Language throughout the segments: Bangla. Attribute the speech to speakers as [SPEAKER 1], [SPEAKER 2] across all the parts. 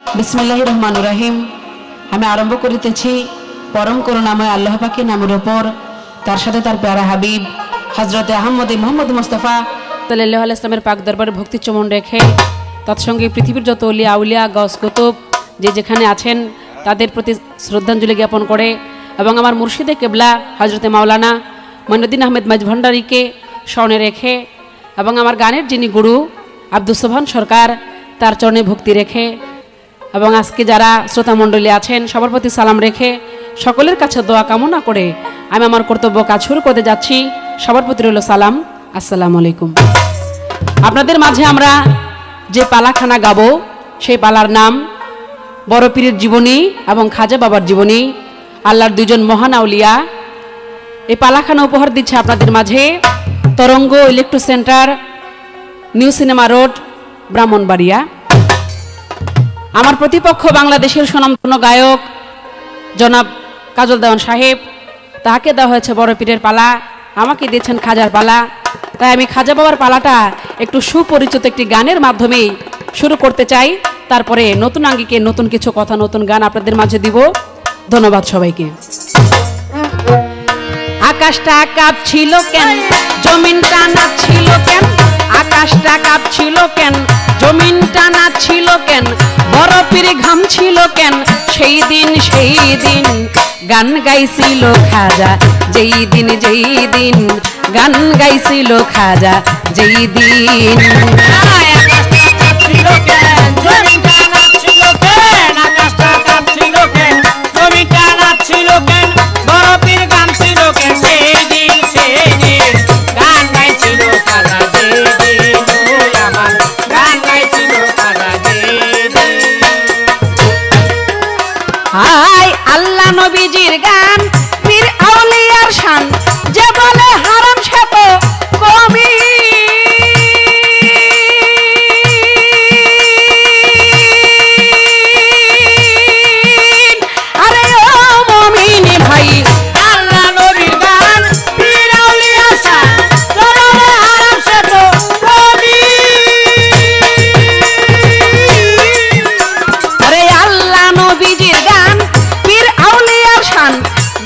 [SPEAKER 1] বিসমিল্লাহির রহমানির রহিম। আমি আরম্ভ করিতেছি পরম করুণাময় আল্লাহ পাকের নামের উপর, তার সাথে তার প্যারা হাবিব হযরতে আহমদে মুহাম্মদ মুস্তাফা সাল্লাল্লাহু আলাইহি ওয়াসাল্লামের পাক দরবারে ভক্তি চমন রেখে তৎসঙ্গে পৃথিবীর যত ওলিয়া আউলিয়া গস কুতুব যে যেখানে আছেন তাদের প্রতি শ্রদ্ধাঞ্জলি জ্ঞাপন করে এবং আমার মুর্শিদে কেবলা হযরতে মাওলানা মঈনুদ্দিন আহমেদ মাঝভান্ডারীকে স্মরণে রেখে এবং আমার গানের যিনি গুরু আব্দুস সোবহান সরকার তার চরণে ভক্তি রেখে এবং আজকে যারা শ্রোতা মণ্ডলী আছেন সবার প্রতি সালাম রেখে সকলের কাছে দোয়া কামনা করে আমি আমার কর্তব্য কাজ শুরু করতে যাচ্ছি। সবার প্রতি রইল সালাম, আসসালামু আলাইকুম। আপনাদের মাঝে আমরা যে পালাখানা গাবো সেই পালার নাম বড় পীরের জীবনী এবং খাজা বাবার জীবনী, আল্লাহর দুইজন মহান আউলিয়া। এই পালাখানা উপহার দিচ্ছে আপনাদের মাঝে তরঙ্গ electro centre, new cinema road, Brahmanbaria. আমার প্রতিপক্ষ বাংলাদেশের সুনামধন্য গায়ক জনাব কাজল দেওয়ান সাহেব, তাকে দেওয়া হয়েছে বড় পীরের পালা, আমাকে দিয়েছেন খাজার পালা। তাই আমি খাজা বাবার পালাটা একটু সুপরিচিত একটি গানের মাধ্যমেই শুরু করতে চাই, তারপরে নতুন আঙ্গিকে নতুন কিছু কথা নতুন গান আপনাদের মাঝে দিব। ধন্যবাদ সবাইকে। আকাশটা কাঁপছিল কেন, জমিনটা নাচছিল কেন, আকাশটা কাঁপছিল কেন, জমিনটা নাচছিল কেন, বড় পীর ঘামছিল কেন, সেই দিন গান গাইছিল খাজা, যেই দিন গান গাইছিল খাজা, যেই দিন। আল্লাহ নবীজির গান, পীর আউলিয়ার শান, যে বলে হারাম সে তো কমি। আরে ও মুমিনি ভাই, আল্লাহ নবীর গান, পীর আউলিয়ার শান, যে বলে হারাম সে তো কমি। আরে আল্লাহ নবীজির গান,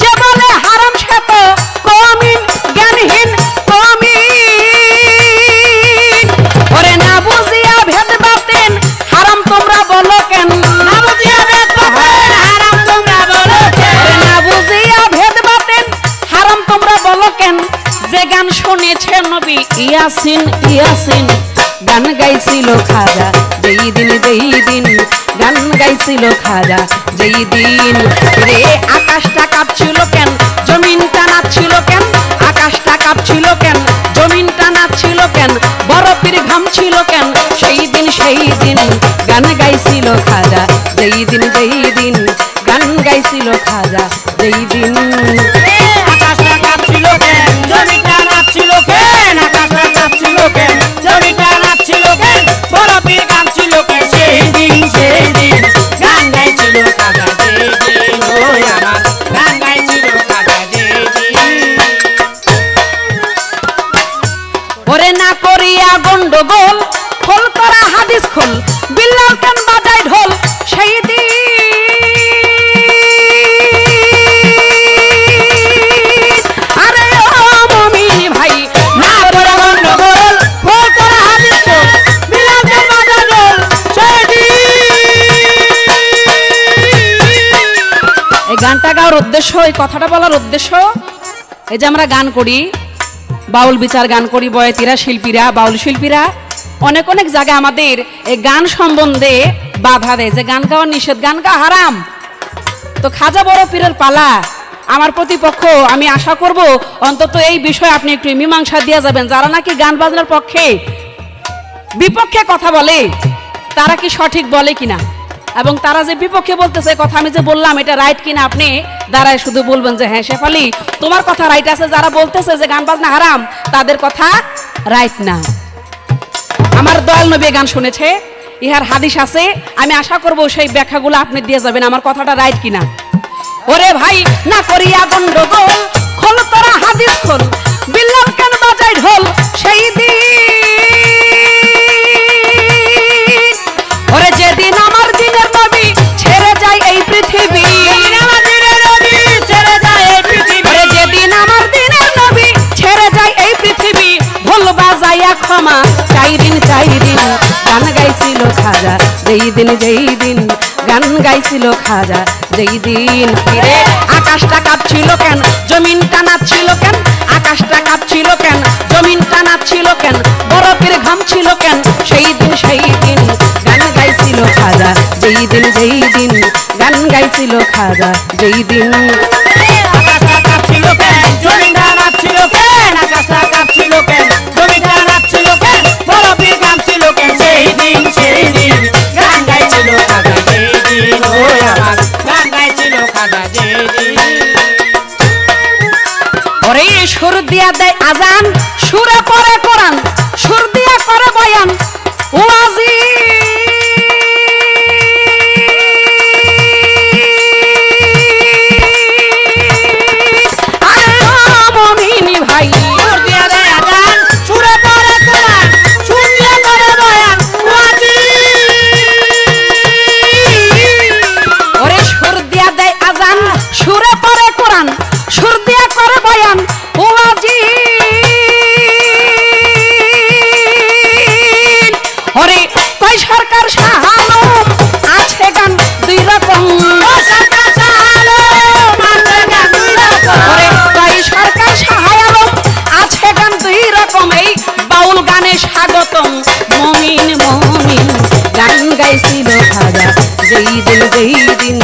[SPEAKER 1] যে বলে হারাম সে তো কমিন, জ্ঞানহীন কমিন। ওরে না বুঝিয়া ভেদ বাতেন হারাম তোমরা বলো কেন, না বুঝিয়া ভেদ বাতেন হারাম তোমরা বলো কেন, ওরে না বুঝিয়া ভেদ বাতেন হারাম তোমরা বলো কেন। যে গান শুনেছে নবী ইয়াসিন ইয়াসিন, গান গাইছিল খাজা, যেই দিন গান গাইছিল খাজা, যেই দিন। রে আকাশটা কাঁপছিল কেন, জমিনটা নাচছিল কেন, আকাশটা কাঁপছিল কেন, জমিনটা নাচছিল কেন, বড় পীর ঘামছিল কেন, সেই দিন গান গাইছিল খাজা, যেই দিন গান গাইছিল খাজা, যেই দিন। আকাশটা কাঁপছিল কেন, জমিনটা নাচছিল কেন, আকাশটা কাঁপছিল কেন, জমিনটা নাচছিল কেন, বড় পীর ঘামছিল কেন, সেই দিন গান গাইছিল খাজা, যেই দিন। ওই আমার গান গাইছিল খাজা, যেই দিন। ওরে না করিয়া গন্ডগোল, খোল করা হাদিস খোল, বিল্লাল কেন বাজায় ঢোল, সেই দিন। আরে ও মুমিন ভাই, না করিয়া গন্ডগোল, খোল করা হাদিস খোল, বিল্লাল কেন বাজায় ঢোল, সেই দিন। এই গানটা গাওয়ার উদ্দেশ্য, এই কথাটা বলার উদ্দেশ্য, এই যে আমরা গান করি, বাউল বিচার গান করি, বয়াতিরা শিল্পীরা, বাউল শিল্পীরা অনেক জায়গায় আমাদের এই গান সম্বন্ধে বাধা দেয় যে গান গাওয়া নিষেধ, গান গাওয়া হারাম। তো খাজা বড় পীরের পালা, আমার প্রতিপক্ষ, আমি আশা করব অন্তত এই বিষয়ে আপনি একটু মীমাংসা দিয়ে যাবেন। যারা নাকি গান বাজনার পক্ষে বিপক্ষে কথা বলে তারা কি সঠিক বলে কিনা, এবং তারা যে বিপক্ষে বলতেছে কথা আমি যে বললাম এটা রাইট কিনা, আপনি দাঁড়ায় শুধু বলবেন যে হ্যাঁ শেফালি তোমার কথা রাইট আছে। যারা বলতেছে যে গান বাজনা হারাম তাদের কথা রাইট না। আমার দয়াল নবী গান শুনেছে, ইহার হাদিস আছে, আমি আশা করব সেই ব্যাখ্যাগুলো আপনি দিয়ে যাবেন আমার কথাটা রাইট কিনা। ওরে ভাই না করিয়া গন্ডগোল, খোল তোরা হাদিস খোল, বিল্লাল কেন বাজায় ঢোল, সেই দিন। ওরে যেদিন আমার দিনের নবী যেই দিন গান গাইছিল খাজা, যেই দিন ফিরে আকাশটা কাঁপছিল কেন, জমিনটা নাচছিল কেন, আকাশটা কাঁপছিল কেন, জমিনটা নাচছিল কেন, বরফের ঘাম ছিল কেন, সেই দিন গান গাইছিল খাজা, যেই দিন গান গাইছিল খাজা, যেই দিন
[SPEAKER 2] আকাশটা কাঁপছিল কেন, জমিনটা নাচছিল কেন, আকাশটা কাঁপছিল কেন, জমিনটা নাচছিল কেন, বরফের ঘাম ছিল কেন, সেই দিন গান গাইছিল খাজা, যেই দিন ও আমার গান গাইছিল খাজা, যেই দিন।
[SPEAKER 1] ওরে সুর দিয়া দেয় আজান, সুরে পড়ে কোরআন, সুর দিয়া করে বয়ান ওয়াজি, ভাই
[SPEAKER 2] সুর দিয়া দেয় আজান, সুরে পড়ে কোরআন, সুর দিয়া করে বয়ান ওয়াজি।
[SPEAKER 1] ওরে সুর দিয়া দেয় আজান, সুরে পড়ে কোরআন, সুর দিয়া করে বয়ান ওয়াজি। ওরে কই সরকার শাহ আলম আছে গান দুই রকম,
[SPEAKER 2] সরকার শাহ আলম আছে গান দুই রকম,
[SPEAKER 1] ওরে কই সরকার শাহ আলম আছে গান দুই রকম, এই বাউল গানে স্বাগতম মমিন গান গাইছিল খাজা, যেই দিন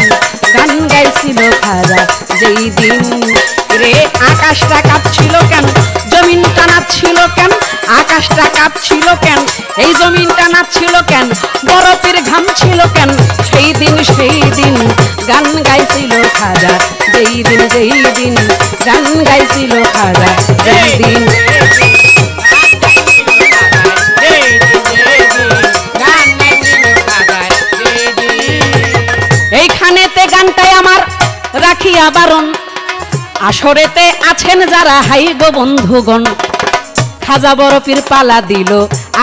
[SPEAKER 1] গান গাইছিল খাজা, যেই দিন রে আকাশটা কাঁপছিল কেন, জমিনটা নাচছিল কেন, আকাশটা কাঁপছিল কেন, এই জমিনটা নাচছিল কেন, বরফের ঘাম ছিল কেন, সেই দিন গান গাইছিল খাজা, যেই দিন গান গাইছিল খাজা, যেই দিন এইখানেতে গানটাই আমার রাখিয়া বারণ, আসরেতে আছেন যারা হাই গো বন্ধুগণ, খাজা বরফির পালা দিল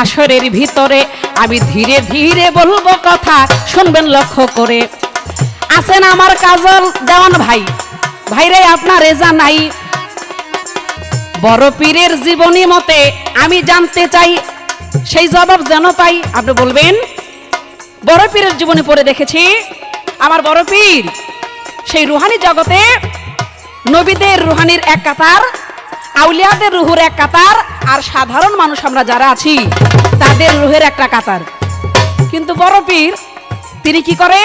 [SPEAKER 1] আসরের ভিতরে, আমি ধীরে ধীরে বলবো কথা শুনবেন লক্ষ্য করে। আছেন আমার কাজল দেওয়ান ভাই, ভাইরে আপনার রেজা নাই, বড় পীরের জীবনী মতে আমি জানতে চাই, সেই জবাব যেন পাই। আপনি বলবেন বড় পীরের জীবনী পড়ে দেখেছি, আমার বড় পীর সেই রুহানি জগতে নবীদের রুহানির এক কাতার, আউলিয়াদের রুহুর এক কাতার, আর সাধারণ মানুষ আমরা যারা আছি তাদের রুহের একটা কাতার। কিন্তু বড় পীর তিনি কি করে,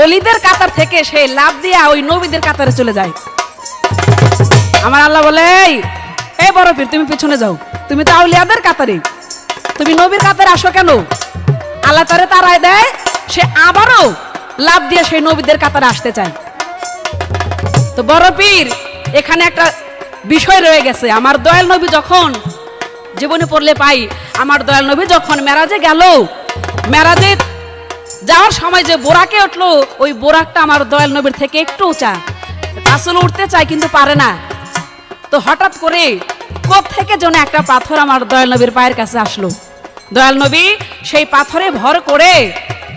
[SPEAKER 1] অলিদের কাতার থেকে সে লাভ দিয়া ওই নবীদের কাতারে চলে যায়। আমার আল্লাহ বলে, এই বড় পীর তুমি পিছনে যাও, তুমি তো আউলিয়াদের কাতারে, তুমি নবীর কাতারে আসো কেন? আল্লাহ তারে তারায় দেয়, সে আবারও লাভ দিয়ে সেই নবীদের কাতারে আসতে চায়। তো বড় পীর এখানে একটা বিষয় রয়ে গেছে, আমার দয়াল নবী যখন জীবনে পড়লে পাই, আমার দয়াল নবী যখন মেরাজে গেল, মেরাজে যাওয়ার সময় যে বোরাকে উঠলো, ওই বোরাকটা আমার দয়াল নবীর থেকে একটু উঁচা, আসলে উঠতে চায় কিন্তু পারে না। তো হঠাৎ করে কোপ থেকে যেন একটা পাথর আমার দয়াল নবীর পায়ের কাছে আসলো, দয়াল নবী সেই পাথরে ভর করে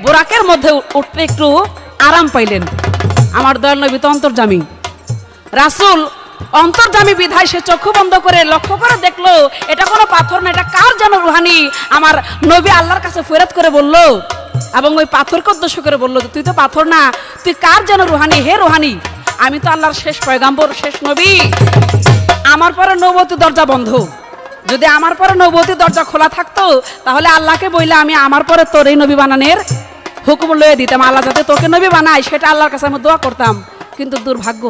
[SPEAKER 1] বোরাকের মধ্যে উঠতে একটু আরাম পাইলেন। আমার দয়াল নবী তো অন্তর্যামী রাসূল, অন্তর্যামী বিধায় সে চক্ষু বন্ধ করে লক্ষ্য করে দেখলো এটা কোনো পাথর না, এটা কার যেন রুহানি। আমার নবী আল্লাহর কাছে ফেরত করে বলল, এবং ওই পাথরকে উদ্দেশ্য করে বলল, তুই তো পাথর না, তুই কার যেন রুহানি। হে রুহানি, আমি তো আল্লাহর শেষ পয়গাম্বর, শেষ নবী, আমার পরে নবুয়তের দরজা বন্ধ, যদি আমার পরে নবুয়তের দরজা খোলা থাকতো তাহলে আল্লাহকে বইলে আমি আমার পরে তোর এই নবী বানানোর হুকুম লয়ে দিতাম, আল্লাহ যাতে তোকে নবী বানায় সেটা আল্লাহর কাছে আমি দোয়া করতাম। কিন্তু দুর্ভাগ্য,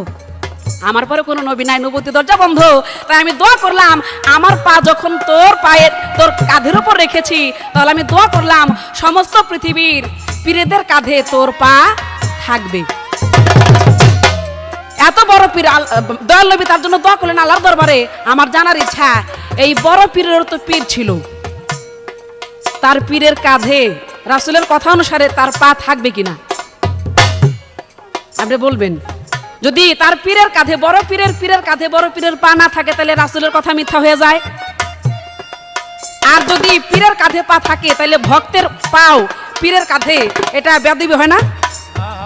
[SPEAKER 1] আমার পরে কোনো নবী নাই, নবুয়তের দরজা বন্ধ। তাই আমি দোয়া করলাম, আমার পা যখন তোর পায়ে তোর কাঁধের উপর রেখেছি, তাহলে আমি দোয়া করলাম সমস্ত পৃথিবীর পীরেদের কাঁধে তোর পা থাকবে। এত বড় পীর দয়াল নবী তার জন্য দোয়া করলেন আল্লাহর দরবারে। আমার জানার ইচ্ছা, এই বড় পীরের তো পীর ছিল, তার পীরের কাঁধে রাসূলের কথা অনুসারে তার পা থাকবে কিনা আপনি বলবেন। যদি তার পীরের কাঁধে বড় পীরের কাঁধে বড় পীরের পা না থাকে, তাহলে রাসূলের কথা মিথ্যা হয়ে যায়। আর যদি পীরের কাঁধে পা থাকে, তাহলে ভক্তের পাও পীরের কাঁধে, এটা বেয়াদবি হয় না?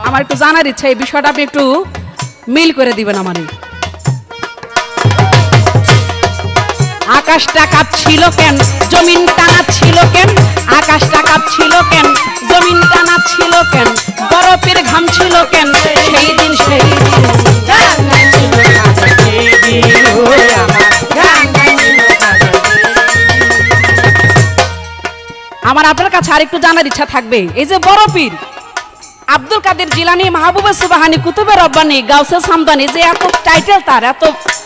[SPEAKER 1] আমার একটু জানার ইচ্ছা, এই বিষয়টা আপনি একটু মিল করে দিবেন আমারে। আকাশটা কাঁপছিল কেন জমিন টানাচ্ছিল কেন আকাশটা কাঁপছিল কেন জমিন টানাচ্ছিল কেন বরফের ঘাম ছিল কেন সেই দিন
[SPEAKER 2] গান গাইছিল খাজা সেই দিন ওরে আমার গান গাইছিল খাজা
[SPEAKER 1] আমার আপনার কাছে আরেকটু জানার ইচ্ছা থাকবে এই যে বড় পীর আব্দুল কাদের জিলানী মাহবুবে সুবহানী কুতুবে রব্বানী গাউসে সামদানি যে এত টাইটেল তার এত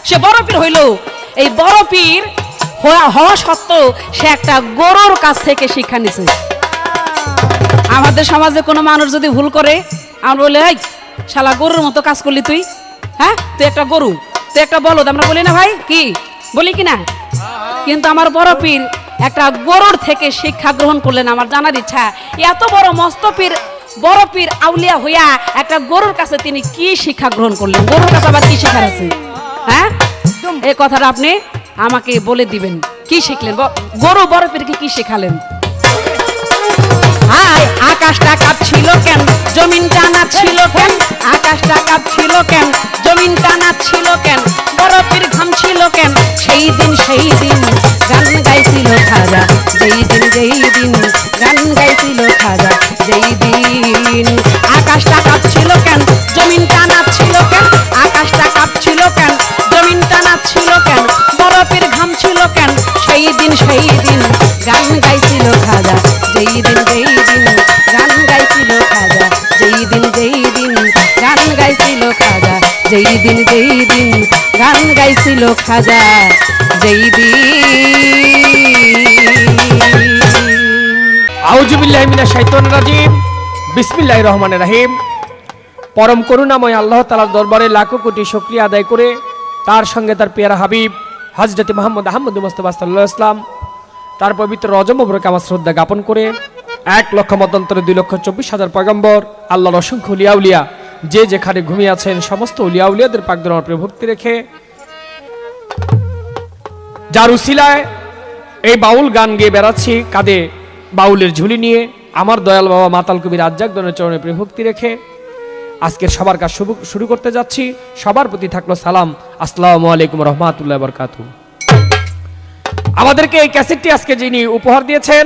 [SPEAKER 1] সে বড় পীর হইল এই বড় পীর হওয়া সত্ত্বেও সে একটা গরুর কাছ থেকে শিক্ষা নিছে আমাদের সমাজে কোনো মানুষ যদি ভুল করে আমরা বলে এই শালা গরুর মতো কাজ করলি তুই হ্যাঁ তুই একটা গরু তুই একটা বলদ আমরা বলি না ভাই কি বলি কি না কিন্তু আমার বড় পীর একটা গরুর থেকে শিক্ষা গ্রহণ করলেন আমার জানার ইচ্ছা এত বড় মস্ত পীর বড় পীর আউলিয়া হইয়া একটা গরুর কাছে তিনি কি শিক্ষা গ্রহণ করলেন গরুর কাছে আবার কি শিক্ষার আছে হ্যাঁ এই কথাটা আপনি আমাকে বলে দিবেন কি শিখলেন গরু বড় পীরকে কি শেখালেন হায় আকাশটা কাঁপছিল কেন জমিন টানাচ্ছিল কেন আকাশটা কাঁপছিল কেন জমিন টানাচ্ছিল কেন বরফের ঘাম ছিল কেন সেই দিন গান গাইছিল খাজা যেই দিন গান গাইছিল খাজা যেই দিন আকাশটা কাঁপছিল কেন জমিন টানাচ্ছিল কেন আকাশটা কাঁপছিল কেন জমিন টানাচ্ছিল কেন বরফের ঘাম ছিল কেন সেই দিন গান গাইছিল খাজা যেই দিন গান গাইছিল খাজা যেই দিন গান গাইছিল খাজা যেই দিন গান গাইছিল খাজা যেই
[SPEAKER 3] আউযু বিল্লাহি মিনাশ শাইতানির রাজিম বিসমিল্লাহির রহমানির রহিম পরম করুণাময় আল্লাহ তাআলার দরবারে লাখো কোটি শুকরিয়া আদায় করে তার সঙ্গে তার পেয়ারা হাবিব হযরত মুহাম্মদ আহমদ মুস্তাফা সাল্লাল্লাহু আলাইহি ওয়াসাল্লাম তার পবিত্র রজব মুবারক আমার শ্রদ্ধা জ্ঞাপন করে 1,00,000 মতান্তরে 2,24,000 পয়গম্বর আল্লাহর অসংখ্য ওলিয়া উলিয়া যে যেখানে ঘুমিয়ে আছেন সমস্ত ওলিয়া উলিয়াদের পাক দরবারে প্রভক্তি রেখে যার উসিলায় এই বাউল গান গেয়ে বেড়াচ্ছি কাঁধে বাউলের ঝুলি নিয়ে আমার দয়াল বাবা মাতাল কবি রাজ্জাক দনের চরণে প্রভক্তি রেখে আজকের সবার কাজ শুরু করতে যাচ্ছি সবার প্রতি থাকলো সালাম আসসালামু আলাইকুম রহমাতুল্লাহ বারাকাতুহু আমাদেরকে এই ক্যাসেটটি আজকে যিনি উপহার দিয়েছেন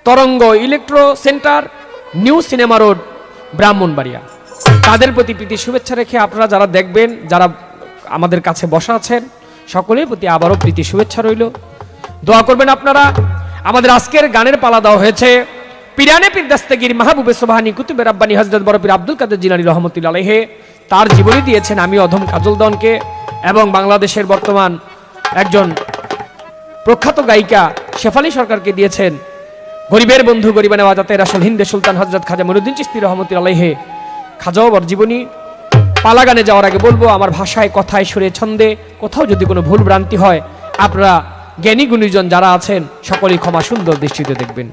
[SPEAKER 3] তরঙ্গ electro centre new cinema road Brahmanbaria তাদের প্রতি প্রীতি শুভেচ্ছা রেখে আপনারা যারা দেখবেন যারা আমাদের কাছে বসা আছেন সকলের প্রতি আবারও প্রীতি শুভেচ্ছা রইল দোয়া করবেন আপনারা আমাদের আজকের গানের পালা দেওয়া হয়েছে পিরানে পীর দস্তগীর মাহবুবে সুবহানী কুতুবে রাব্বানী হযরত বড় পীর আব্দুল কাদের জিলানী রহমাতুল্লাহ আলাইহি তার জীবনী দিয়েছেন আমি অধম কাজল দনকে এবং বাংলাদেশের বর্তমান একজন প্রখ্যাত গায়িকা শেফালী সরকারকে দিয়েছেন গরিবের বন্ধু গরিবানে ওয়াজাতের আসল হিন্দে সুলতান হযরত খাজা মঈনুদ্দিন চিশতি রহমাতুল্লাহ আলাইহি খাজাওয়ার জীবনী পালা গানে যাওয়ার আগে বলবো আমার ভাষায় কথায় সুরে ছন্দে কোথাও যদি কোনো ভুল ভ্রান্তি হয় আপনারা জ্ঞানী গুণীজন যারা আছেন সকলেই ক্ষমা সুন্দর দৃষ্টিতে দেখবেন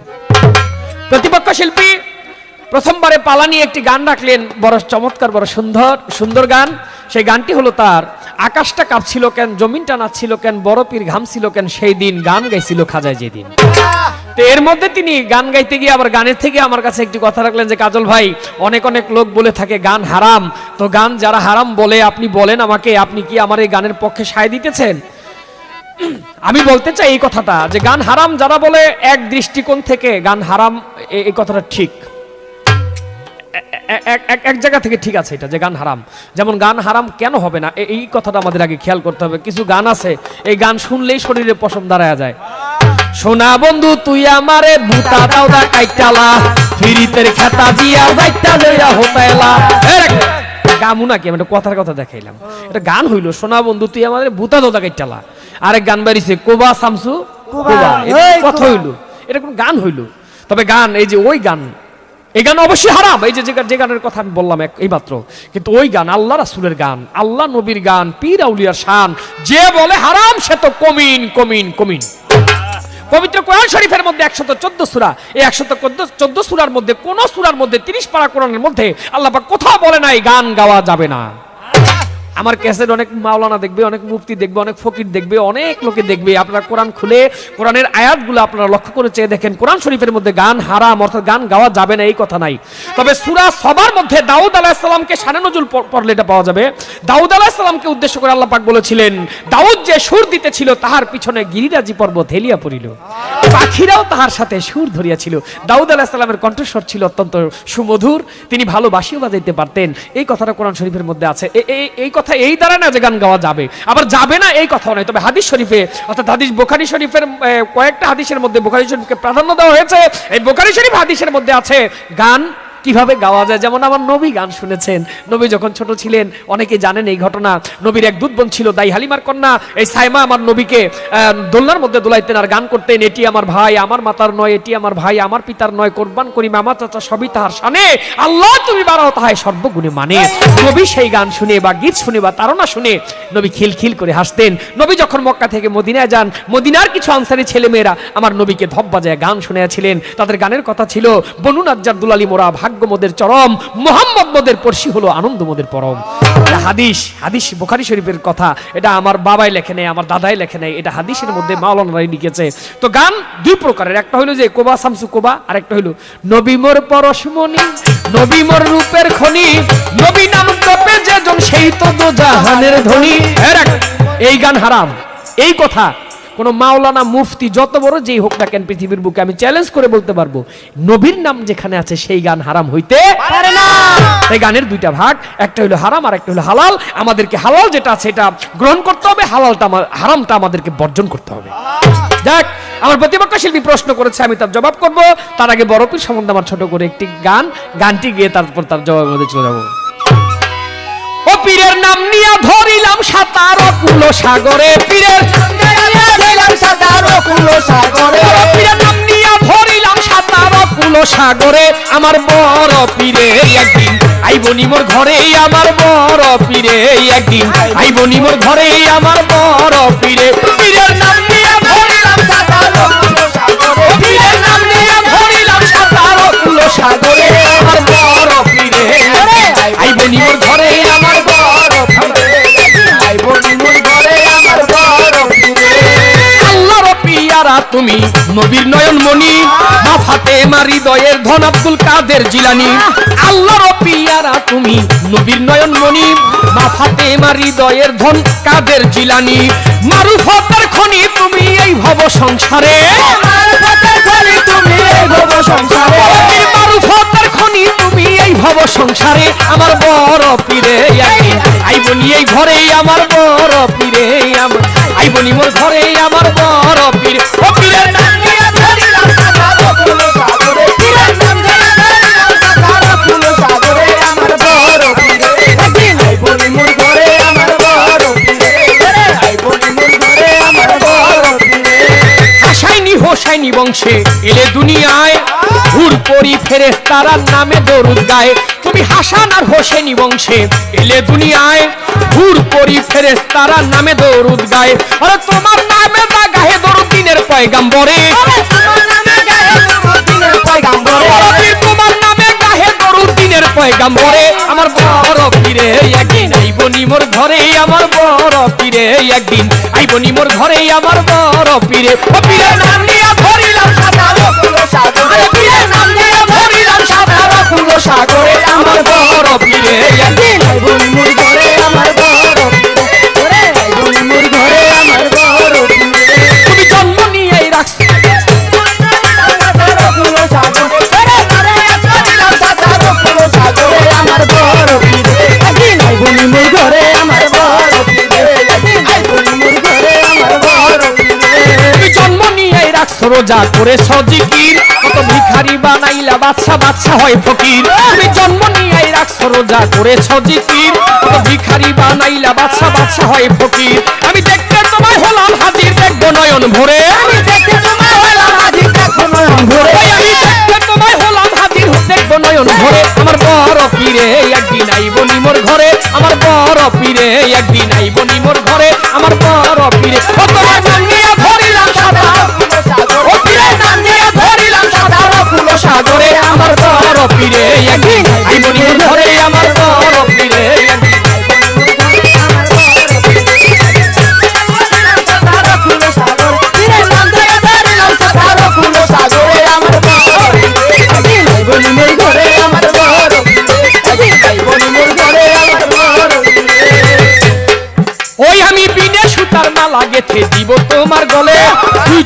[SPEAKER 3] প্রতিপক্ষ শিল্পী প্রথমবারে পালা নিয়ে একটি গান রাখলেন বড় চমৎকার বড় সুন্দর গান সেই গানটি হলো তার আকাশটা কাঁপছিল কেন জমিনটা নাচছিল কেন বড় পীর ঘামছিল কেন সেই দিন গান গাইছিল খাজায় যেদিন তো এর মধ্যে তিনি গান গাইতে গিয়ে আবার গানের থেকে আমার কাছে একটি কথা রাখলেন যে কাজল ভাই অনেক লোক বলে থাকে গান হারাম তো গান যারা হারাম বলে আপনি বলেন আমাকে আপনি কি আমার এই গানের পক্ষে সায় দিতেছেন আমি বলতে চাই এই কথাটা যে গান হারাম যারা বলে এক দৃষ্টিকোণ থেকে গান হারাম এই কথাটা ঠিক এক জায়গা থেকে ঠিক আছে এটা যে গান হারাম যেমন গান হারাম কেন হবে না এই কথাটা আমাদের আগে খেয়াল করতে হবে কিছু গান আছে এই গান শুনলেই শরীরে পশম দাঁড়ায় যায় সোনা বন্ধু তুই আমারে বুতা দাওদা কাইটালা ফিরিতের খেতা দিয়া যাইতা লইয়া হোতাইলা গামু নাকি আমি কথার কথা দেখাইলাম এটা গান হইলো সোনা বন্ধু তুই আমারে বুতা দাওদা কাইটালা আরেক গান বাড়িছে কোবা শামসু কোবা কথা হইলো এটা কোন গান হইলো তবে গান এই যে ওই গান এই গান অবশ্যই হারাম এই যে গানের কথা আমি বললাম এই মাত্র কিন্তু ওই গান আল্লাহ রাসূলের গান আল্লাহ নবীর গান পীর আউলিয়ার শান যে বলে হারাম সে তো কমিন পবিত্র কোরআন শরীফের মধ্যে 114 সূরা এই 114 সূরার মধ্যে কোন সূরার মধ্যে 30 পারা কোরআনের মধ্যে আল্লাহ পাক কোথাও বলে নাই গান গাওয়া যাবে না আমার ক্যাসেট অনেক মাওলানা দেখবে, অনেক মুফতি দেখবে, অনেক ফকির দেখবে, অনেক লোকে দেখবে। আপনারা কোরআন খুলে কোরআনের আয়াতগুলো আপনারা লক্ষ্য করে চেয়ে দেখেন, কোরআন শরীফের মধ্যে গান হারাম, অর্থাৎ গান গাওয়া যাবে না এই কথা নাই। তবে সূরা সবার মধ্যে দাউদ আলাইহিস সালামকে শানে নজুল পড়লে এটা পাওয়া যাবে। দাউদ আলাইহিস সালামকে উদ্দেশ্য করে আল্লাহ পাক বলেছিলেন, দাউদ যে সুর দিতেছিল তাহার পিছনে গিরিরাজি পর্বত হেলিয়া পড়িল, পাখিরাও তাহার সাথে সুর ধরিয়াছিল। দাউদ আলাইহিস সালামের কণ্ঠস্বর ছিল অত্যন্ত সুমধুর, তিনি ভালো বাঁশিও বাজাইতে পারতেন। এই কথাটা কোরআন শরীফের মধ্যে আছে। এই কথা এই দ্বারা না যে গান গাওয়া যাবে, আবার যাবে না এই কথাও নয়। তবে হাদিস শরীফে, অর্থাৎ হাদিস বুখারী শরীফের কয়েকটা হাদিসের মধ্যে বুখারী শরীফকে প্রাধান্য দেওয়া হয়েছে। এই বুখারী শরীফ হাদিসের মধ্যে আছে গান কিভাবে গাওয়া যায়। যেমন আমার নবী গান শুনেছেন, নবী যখন ছোট ছিলেন, অনেকে জানেন এই ঘটনা। নবীর এক দুধ বোন ছিল দাই হালিমার কন্যা, এই সাইমা আমার নবীকে দোলনার মধ্যে দোলাইতেন আর গান করতেন, এটি আমার ভাই আমার মাতার নয়, এটি আমার ভাই আমার পিতার নয়, কোরবান করি মামা চাচা সবই তাহার শানে, আল্লাহ তুমি বাড়াও তাহাই সর্বগুণে মানে। নবী সেই গান শুনে বা গীত শুনে বা তাড়না শুনে নবী খিলখিল করে হাসতেন। নবী যখন মক্কা থেকে মদিনায় যান, মদিনার কিছু আনসারী ছেলেমেয়েরা আমার নবীকে ধপ বাজায় গান শুনেছিলেন। তাদের গানের কথা ছিল, বনু নাজ্জার দুলালি মোরা ভাগ্য মোদের চরম, মোহাম্মদ মোদের পড়শি হলো আনন্দ মোদের পরম। হাদিস বুখারী শরীফের কথা, এটা আমার বাবাই লেখে নেই, আমার দাদাই লেখে নেই, এটা হাদিসের মধ্যে মাওলানারাই লিখেছে। তো গান দুই প্রকারের, একটা হলো যে কোবা শামসু কোবা, আর একটা হলো নবী মোর পরশমণি, নবী মোর রূপের খনি, নবী নাম জপে যেজন সেই তো দোজাহানের ধনী। এই গান হারাম, এই কথা কোন মাওলানা মুফতি যত বড় যেই হোক না কেন পৃথিবীর বুকে আমি চ্যালেঞ্জ করে বলতে পারবো, নবীর নাম যেখানে আছে সেই গান হারাম হইতে পারে না। এই গানের দুইটা ভাগ, একটা হলো হারাম আর একটা হলো হালাল। আমাদেরকে হালাল যেটা আছে এটা গ্রহণ করতে হবে, হারামটা আমাদেরকে বর্জন করতে হবে। দেখ, আমার প্রতিপক্ষ শিল্পী প্রশ্ন করেছে, আমি তার জবাব করব। তার আগে বড় পীর সম্বন্ধে আমার ছোট করে একটি গানটি গিয়ে তারপর তার জবাবের মধ্যে চলে যাবো। ও পীরের নাম নিয়া ধরিলাম সাঁতার কুল সাগরে, পীরের নাম নিয়া ধরিলাম সাঁতার কুল সাগরে, পীরের নাম নিয়া ধরিলাম সাঁতার কুল সাগরে। আমার বড় পীরে একদিন আইবনি মোর ঘরে, আমার বড় পীরে একদিন আইবনি মোর ঘরে, আমার বড় পীরে। পীরের নাম নিয়া ধরিলাম সাঁতার কুল সাগরে, পীরের নাম নিয়া ধরিলাম সাঁতার কুল সাগরে, আমার বড় পীরে আইবনি মোর ঘরে, আমার বড় পীরে আইবনি মোর ঘরে, আমার বড় পীরে। আল্লাহর পিয়ারা তুমি নবীর নয়ন মনি, মা ফাতেমা হৃদয়ের ধন আব্দুল কাদের জিলানী। আল্লাহর পিয়ারা তুমি নবীর নয়ন মনি, মা ফাতেমা হৃদয়ের ধন কাদের জিলানী। মারুফতের খনি তুমি এই ভব সংসারে, মারুফতের খনি তুমি এই ভব সংসারে, মারুফতের খনি তুমি এই ভব সংসারে। আমার বড় পীরে একদিন আইবনি এই ঘরে, আমার বড় পীরে আইবনি মোর ঘরে, আমার বড় পীরে। ও পীরের নাম নিয়া ধরিলাম সাঁতার কুল সাগরে, পীরের নাম নিয়া ধরিলাম সাঁতার কুল সাগরে, আমার বড় পীরে একদিন আইবনি মোর ঘরে, আমার বড় পীরে আইবনি মোর ঘরে, আমার বড় পীরে। হাসাইনি হোসাইনি বংশে এলে দুনিয়ায়, হুরপরি ফেরেশতারা নামে দরুদ গায়। তুমি হাসান আর হোসেনি বংশে এলে দুনিয়ায়, হুরপরি ফেরেশতারা নামে দরুদ গায়। আরে তোমার নামে দা গাহে দরুদ দিনের পয়গাম্বরে, তোমার নামে গাহে দরুদ দিনের পয়গাম্বরে, তোমার নামে গাহে দরুদ দিনের পয়গাম্বরে। আমার বড় পীরে একদিন আইবনি মোর ঘরে, আমার বড় পীরে একদিন আইবনি মোর ঘরে, আমার বড় পীরে। ও পীরের নাম নিয়া ধরিলাম সাঁতার কুল সাগরে, পীরের নাম নিয়া ধরিলাম সাঁতার কুল সাগরে, আমার বড় পীরে একদিন আইবনি মোর ঘরে, আমার বড় পীরে আইবনি মোর ঘরে, আমার বড় পীরে। তুমি জন্ম নিয়েই রাখছ সাঁতার কুল সাগরে, সাঁতার কুল সাগরে, আমার বড় পীরে একদিন আইবনি মোর ঘরে, আমার বড় পীরে একদিন আইবনি মোর ঘরে, আমার বড় পীরে। তুমি জন্ম নিয়েই রাখছ রোজা করে সজিকির, কত ভিখারি বানাইলা বাদশা বাদশা হয় ফকির। তুমি জন্ম নিয়েই রাখছ রোজা করে সজিকির, কত ভিখারি বানাইলা বাদশা বাদশা হয় ফকির। আমি দেখতে তোমায় হলাম হাজির, দেখবো নয়ন ভরে, আমি দেখতে তোমায় হলাম হাজির, দেখবো নয়ন ভরে, আমি দেখতে তোমায় হলাম হাজির, দেখবো নয়ন ভরে। আমার বড় পীরে একদিন আইবনি মোর ঘরে, আমার বড় পীরে একদিন আইবনি মোর ঘরে, আমার বড় পীরে। ও তোমার নাম নিয়া ধরিলাম সাঁতার কুল সাগরে, ও পীরের নাম নিয়া ধরিলাম সাঁতার কুল সাগরে, আমার বড় পীরে একদিন আইবনি মোর ঘরে, আমার বড় পীরে একদিন আইবনি মোর ঘরে,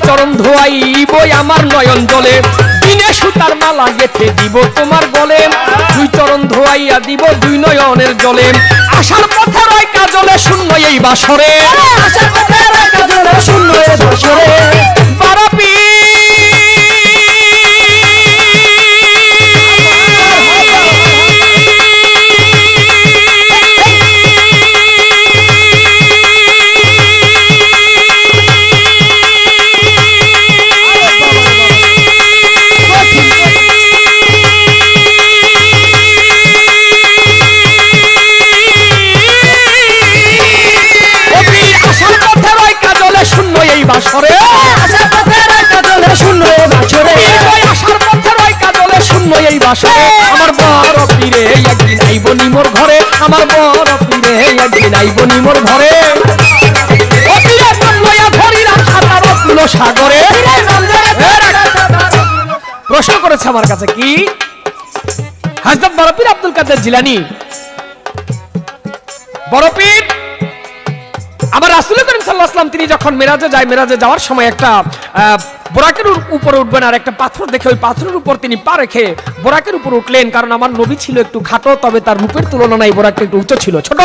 [SPEAKER 3] চরণ ধোয়াইব আমার নয়ন জলে, দিনে সুতার মালা গেঁথে দিব তোমার গলে, দুই চরণ ধোয়াইয়া দিব দুই নয়নের জলে, আসার পথে রয় কাজলে শূন্য এই বাসরে,
[SPEAKER 2] আশার পথে রয় কাজলে শূন্য এই বাসরে।
[SPEAKER 3] বরপীর বাসরে,
[SPEAKER 2] আশার পথে রয় কাজলে শূন্য এই বাসরে।
[SPEAKER 3] আসার পথে রয় কাজলে শূন্য এই বাসরে, আমার বড় পীরে একদিন আইব নিমোর ঘরে, আমার বড় পীরে একদিন আইব নিমোর ঘরে, ও পীরে নাম লইয়া ধরি রাখা তার অকুল সাগরে। প্রশ্ন করেছে আমার কাছে কি হযরত বড় পীর আব্দুল কাদের জিলানী, বড় পীর আমার রাসূল করিম সাল্লাল্লাহু আলাইহি ওয়াসাল্লাম তিনি যখন মেরাজে যায়, মেরাজে যাওয়ার সময় একটা বোরাকের উপরে উঠবেন আর একটা পাথর দেখে ওই পাথরের উপর তিনি পা রেখে বোরাকের উপর উঠলেন, কারণ আমার নবী ছিল একটু খাটো, তবে তার রূপের তুলনা নাই, বোরাকটা একটু উঁচু ছিল, ছোট।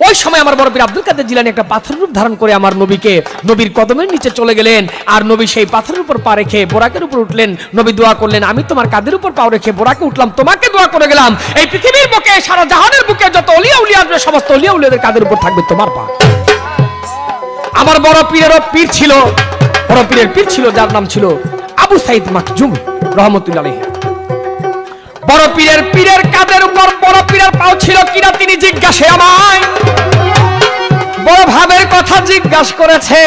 [SPEAKER 3] ওই সময় আমার বড় পীর আব্দুল কাদের জিলানী একটা পাথরের রূপ ধারণ করে আমার নবীকে নবীর কদমের নিচে চলে গেলেন, আর নবী সেই পাথরের উপর পা রেখে বোরাকের উপর উঠলেন। নবী দোয়া করলেন, আমি তোমার কাদের উপর পা রেখে বোরাকে উঠলাম, তোমাকে দোয়া করে গেলাম, এই পৃথিবীর বুকে সারা জাহানের বুকে যত ওলিয়া উলিয়া আসবে সমস্ত ওলিয়া উলিয়াদের কাদের উপর থাকবে তোমার পা। আমার বড় পীরেরও পীর ছিল, বড় পীরের পীর ছিল যার নাম ছিল আবু সাইদ মাকজুম রাহমাতুল্লাহ আলাইহি। বড় পীরের পীরের কাদের উপর বড় পীরের পাও ছিল কিনা তিনি জিজ্ঞাসে আমায় বড় ভাবের কথা জিজ্ঞাসা করেছে,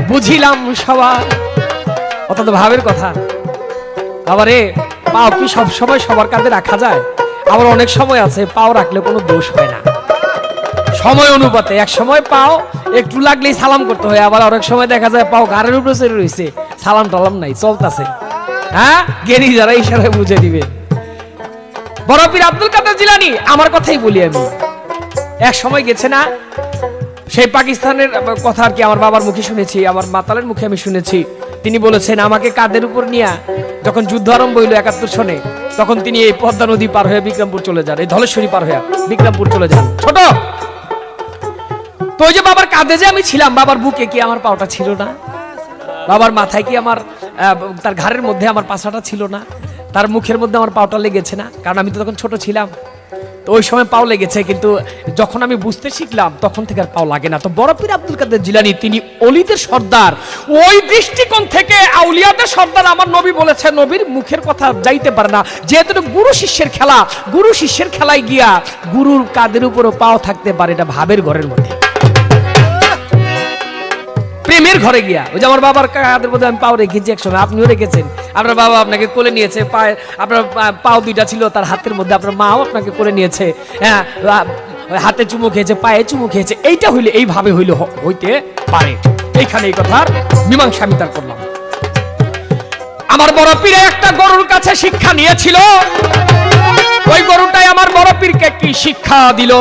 [SPEAKER 3] বুঝিলাম সবার, অর্থাৎ ভাবের কথা। আবারে পাও কি সব সময় সবার কাঁধে রাখা যায়? আবার অনেক সময় আছে পাও রাখলে কোনো দোষ হয় না, সময় অনুপাতে। এক সময় পাও একটু লাগলেই সালাম করতে হয়, আবার অনেক সময় দেখা যায় পাও ঘাড়ের উপরে চড়ে রয়েছে, সালাম টালাম নাই, চলতেছে। হ্যাঁ, জ্ঞানী যারা ইশারায় বুঝে দিবে। বড় পীর আব্দুল কাদের জিলানী, আমার কথাই বলি আমি, এক সময় গেছে না সেই পাকিস্তানের কথা আর কি আমার বাবার মুখে শুনেছি, আমার মাতালের মুখে আমি শুনেছি। তিনি বলেছেন আমাকে কাদের উপর নিয়ে যখন যুদ্ধ আরম্ভ হইল 71 সনে, তখন তিনি এই পদ্মা নদী পার হয়ে বিক্রমপুর চলে যান, এই ধলেশ্বরী পার হয়ে বিক্রমপুর চলে যান, ছোট। তো ওই যে বাবার কাঁধে যে আমি ছিলাম, বাবার বুকে কি আমার পাওটা ছিল না? বাবার মাথায় কি আমার তার ঘাড়ের মধ্যে আমার পাছাটা ছিল না? তার মুখের মধ্যে আমার পাওটা লেগেছে না? কারণ আমি তো তখন ছোট ছিলাম, তো ওই সময় পাও লেগেছে, কিন্তু যখন আমি বুঝতে শিখলাম তখন থেকে আর পাও লাগে না। তো বড় পীর আব্দুল কাদের জিলানী তিনি অলিদের সর্দার, ওই দৃষ্টিকোণ থেকে আউলিয়াদের সর্দার। আমার নবী বলেছে নবীর মুখের কথা যাইতে পারে না, যেহেতু গুরু শিষ্যের খেলা, গুরু শিষ্যের খেলায় গিয়া গুরুর কাদের উপরও পাও থাকতে পারে, এটা ভাবের ঘরের মধ্যে, প্রেমের ঘরে গিয়া। ওই যে আমার বাবার কাদের মধ্যে আমি পাও রেখেছি একসময়, আপনিও রেখেছেন, আপনার বাবা আপনাকে কোলে নিয়েছে, পায়ে আপনার পাও দুইটা ছিল তার হাতের মধ্যে, আপনার মাও আপনাকে কোলে নিয়েছে, হ্যাঁ, হাতে চুমু খেয়েছে, পায়ে চুমু খেয়েছে। এইটা হইলে এইভাবে হইতে পারে। এইখানে এই কথার মীমাংসা আমি তার করলাম। আমার বড় পীরে একটা গরুর কাছে শিক্ষা নিয়েছিল, ওই গরুটাই আমার বড় পীরকে কি শিক্ষা দিল।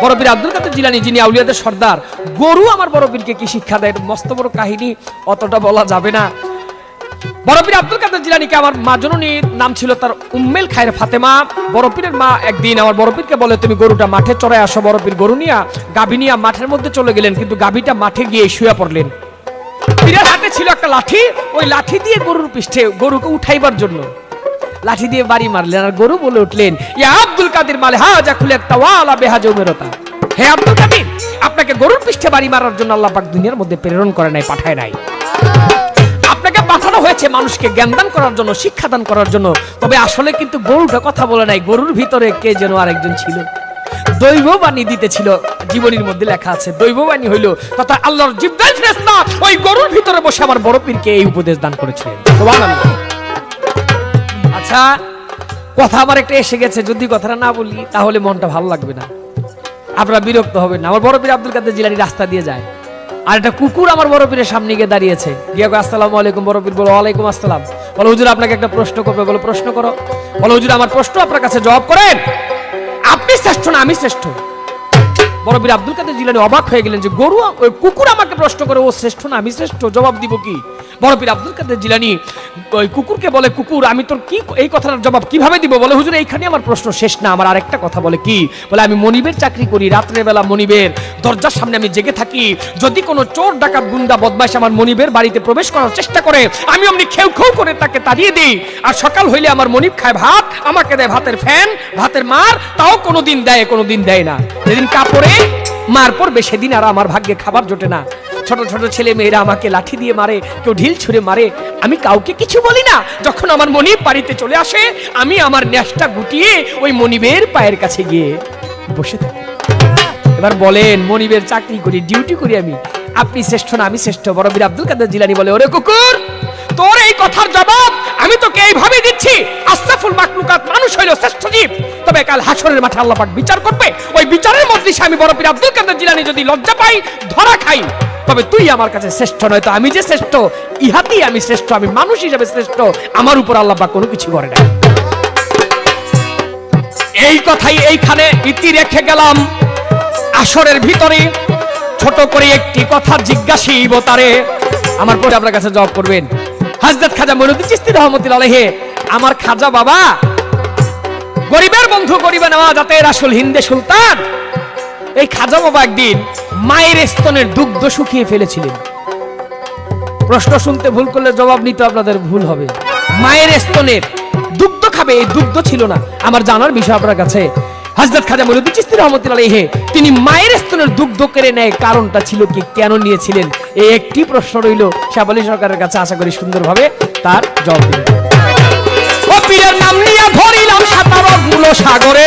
[SPEAKER 3] বড় পীর আব্দুল কাদের জিলানী যিনি আউলিয়াদের সর্দার, গরু আমার বড় পীরকে কি শিক্ষা দেয়, মস্ত বড় কাহিনী, অতটা বলা যাবে না। বড় পীর আব্দুল কাদের জিলানীকে আমার মা জননীর নাম ছিল তার উম্মেল খায়ের ফাতেমা। বড় পীরের মা একদিন আমার বড় পীরকে বলে তুমি গরুটা মাঠে চড়ায় আসো। বড় পীর গরু নিয়া গাভী নিয়া মাঠের মধ্যে চলে গেলেন, কিন্তু গাভীটা মাঠে গিয়ে শুয়ে পড়লেন। পীরের হাতে ছিল একটা লাঠি, ওই লাঠি দিয়ে গরুর পৃষ্ঠে গরুকে উঠাইবার জন্য লাঠি দিয়ে বাড়ি মারলেন, আর গরু বলে উঠলেন ইয়া আব্দুল কাদের মালে হাজা খুলে একটা ওয়ালা বেহাজ উমেরতা। হে আব্দুল কাদের, আপনাকে গরুর পৃষ্ঠে বাড়ি মারার জন্য আল্লাহ পাক দুনিয়ার মধ্যে প্রেরণ করে নাই, পাঠায় নাই। আপনাকে পাঠানো হয়েছে মানুষকে জ্ঞানদান করার জন্য, শিক্ষাদান করার জন্য। তবে আসলে কিন্তু গরুটা কথা বলে নাই, গরুর ভিতরে কে যেন আরেকজন ছিল, দৈববাণী দিতেছিল। জীবনীর মধ্যে লেখা আছে দৈববাণী হইল তথা আল্লাহর জিবরাইল ফেরেশতা ওই গরুর ভিতরে বসে আমার বড় পীরকে এই উপদেশ দান করেছিলেন। সুবহানাল্লাহ। আচ্ছা, কথা আমার একটা এসে গেছে, যদি কথাটা না বলি তাহলে মনটা ভালো লাগবে না, আপনারা বিরক্ত হবেন না। আমার বড় পীর আব্দুল কাদের জিলানী রাস্তা দিয়ে যায়, আর একটা কুকুর আমার বড় পীরের সামনে গিয়ে দাঁড়িয়েছে, গিয়ে আসসালামু আলাইকুম। বড় পীর বলো ওয়ালাইকুম আসসালাম। বলো হুজুর আপনাকে একটা প্রশ্ন করবে। বলো প্রশ্ন করো। বলো হুজুর আমার প্রশ্ন আপনার কাছে জবাব করেন, আপনি শ্রেষ্ঠ না আমি শ্রেষ্ঠ? বড় পীর আব্দুল কাদের জিলানী অবাক হয়ে গেলেন যে গরু ওই কুকুর আমাকে প্রশ্ন করে ও শ্রেষ্ঠ না আমি শ্রেষ্ঠ, জবাব দিব কি? বড় পীর আব্দুল কাদের জিলানী ওই কুকুরকে বলে, কুকুর আমি তোর কি এই কথাটার জবাব কিভাবে দিব? বলে, হুজুর এইখানে আমার প্রশ্ন শেষ না, আমার আরেকটা কথা। বলে, কি? বলে, আমি মনিবের চাকরি করি, রাত্রে বেলা মনিবের দরজার সামনে আমি জেগে থাকি, যদি কোনো চোর ডাকাত গুন্ডা বদমাইশ আমার মনিবের বাড়িতে প্রবেশ করার চেষ্টা করে আমি অমনি খেউ খেউ করে তাকে তাড়িয়ে দিই। আর সকাল হইলে আমার মনিব খায় ভাত, আমাকে দেয় ভাতের ফ্যান, ভাতের মার, তাও কোনোদিন দেয় কোনোদিন দেয় না। যেদিন কাপড়ে মার পড়বে সেদিন আর আমার ভাগ্যে খাবার জোটে না। ছোট ছোট ছেলে মেয়েরা আমাকে লাঠি দিয়ে মারে, কেউ ঢিল ছুঁড়ে মারে, আমি কাউকে কিছু বলি না। যখন আমার মনিব বাড়িতে চলে আসে আমি আমার ন্যাসটা গুটিয়ে ওই মনিবের পায়ের কাছে গিয়ে বসে থাকি। এবার বলেন, মনিবের চাকরি করি, ডিউটি করি আমি, আপনি শ্রেষ্ঠ না আমি শ্রেষ্ঠ? বড় পীর আব্দুল কাদের জিলানী বলে, ওরে কুকুর, তোর এই কথার জবাব আমি তোকে এইভাবে দিচ্ছি, আশরাফুল মাখলুকাত মানুষ হইল শ্রেষ্ঠ জীব, তবে কাল হাসরের মাঠে আল্লাহ পাক বিচার করবে। ওই বিচারের মধ্যে আমি বড় পীর আব্দুল কাদের জিলানী যদি লজ্জা পাই, ধরা খাই, তবে তুই আমার কাছে শ্রেষ্ঠ নয়, তো আমি যে শ্রেষ্ঠ ইহাতেই আমি শ্রেষ্ঠ, আমি মানুষ হিসেবে শ্রেষ্ঠ, আমার উপর আল্লাহ পাক কোনো কিছু করে না। এই কথাই এইখানে ইতি রেখে গেলাম। আসরের ভিতরে ছোট করে একটি কথা জিজ্ঞাসিব তারে, আমার পরে আপনার কাছে জবাব করবেন। হযরত খাজা মঈনুদ্দিন চিশতি রহমতুল্লাহ আলাইহি, আমার খাজা বাবা, গরিবের বন্ধু, গরিবে নওয়াজ, জাতের আসল হিন্দে সুলতান, এই খাজা বাবা একদিন মায়ের স্তনের দুগ্ধ শুকিয়ে ফেলেছিলেন। প্রশ্ন শুনতে ভুল করলে জবাব নিতে আপনাদের ভুল হবে। মায়ের স্তনের দুগ্ধ খাবে, এই দুগ্ধ ছিল না। আমার জানার বিষয় আপনার কাছে, হযরত খাজা মঈনুদ্দিন চিশতি রহমতুল্লাহ আলাইহি তিনি মায়ের স্তনের দুগ্ধ কেড়ে নেয়, কারণটা ছিল কি, কেন নিয়েছিলেন? এই একটি প্রশ্ন রইল শাবালী সরকারের কাছে, আশা করি সুন্দরভাবে তার জবাব দিবেন। ও পীরের নাম নিয়ে ধরিলাম সাতারো গুলো সাগরে,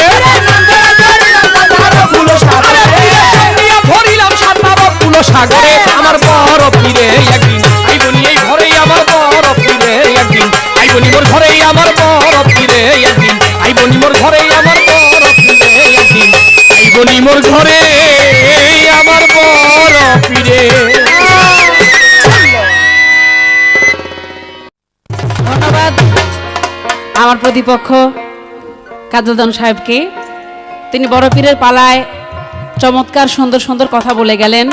[SPEAKER 3] ধরিলাম সাতারো গুলো সাগরে, আমার বড় পীরে একদিন আইবনি এই ঘরে, আমার বড় পীরে একদিন আইবনি মোর ঘরে, আমার বড় পীরে একদিন আইবনি মোর ঘরে, আমার বড় পীরে একদিন আইবনি মোর ঘরে, আমার বড় পীরে।
[SPEAKER 1] ধন্যবাদ আমার প্রতিপক্ষ কাজলদান সাহেবকে। তিনি বড় পীরের পালায় চমৎকার সুন্দর সুন্দর কথা বলে গেলেন।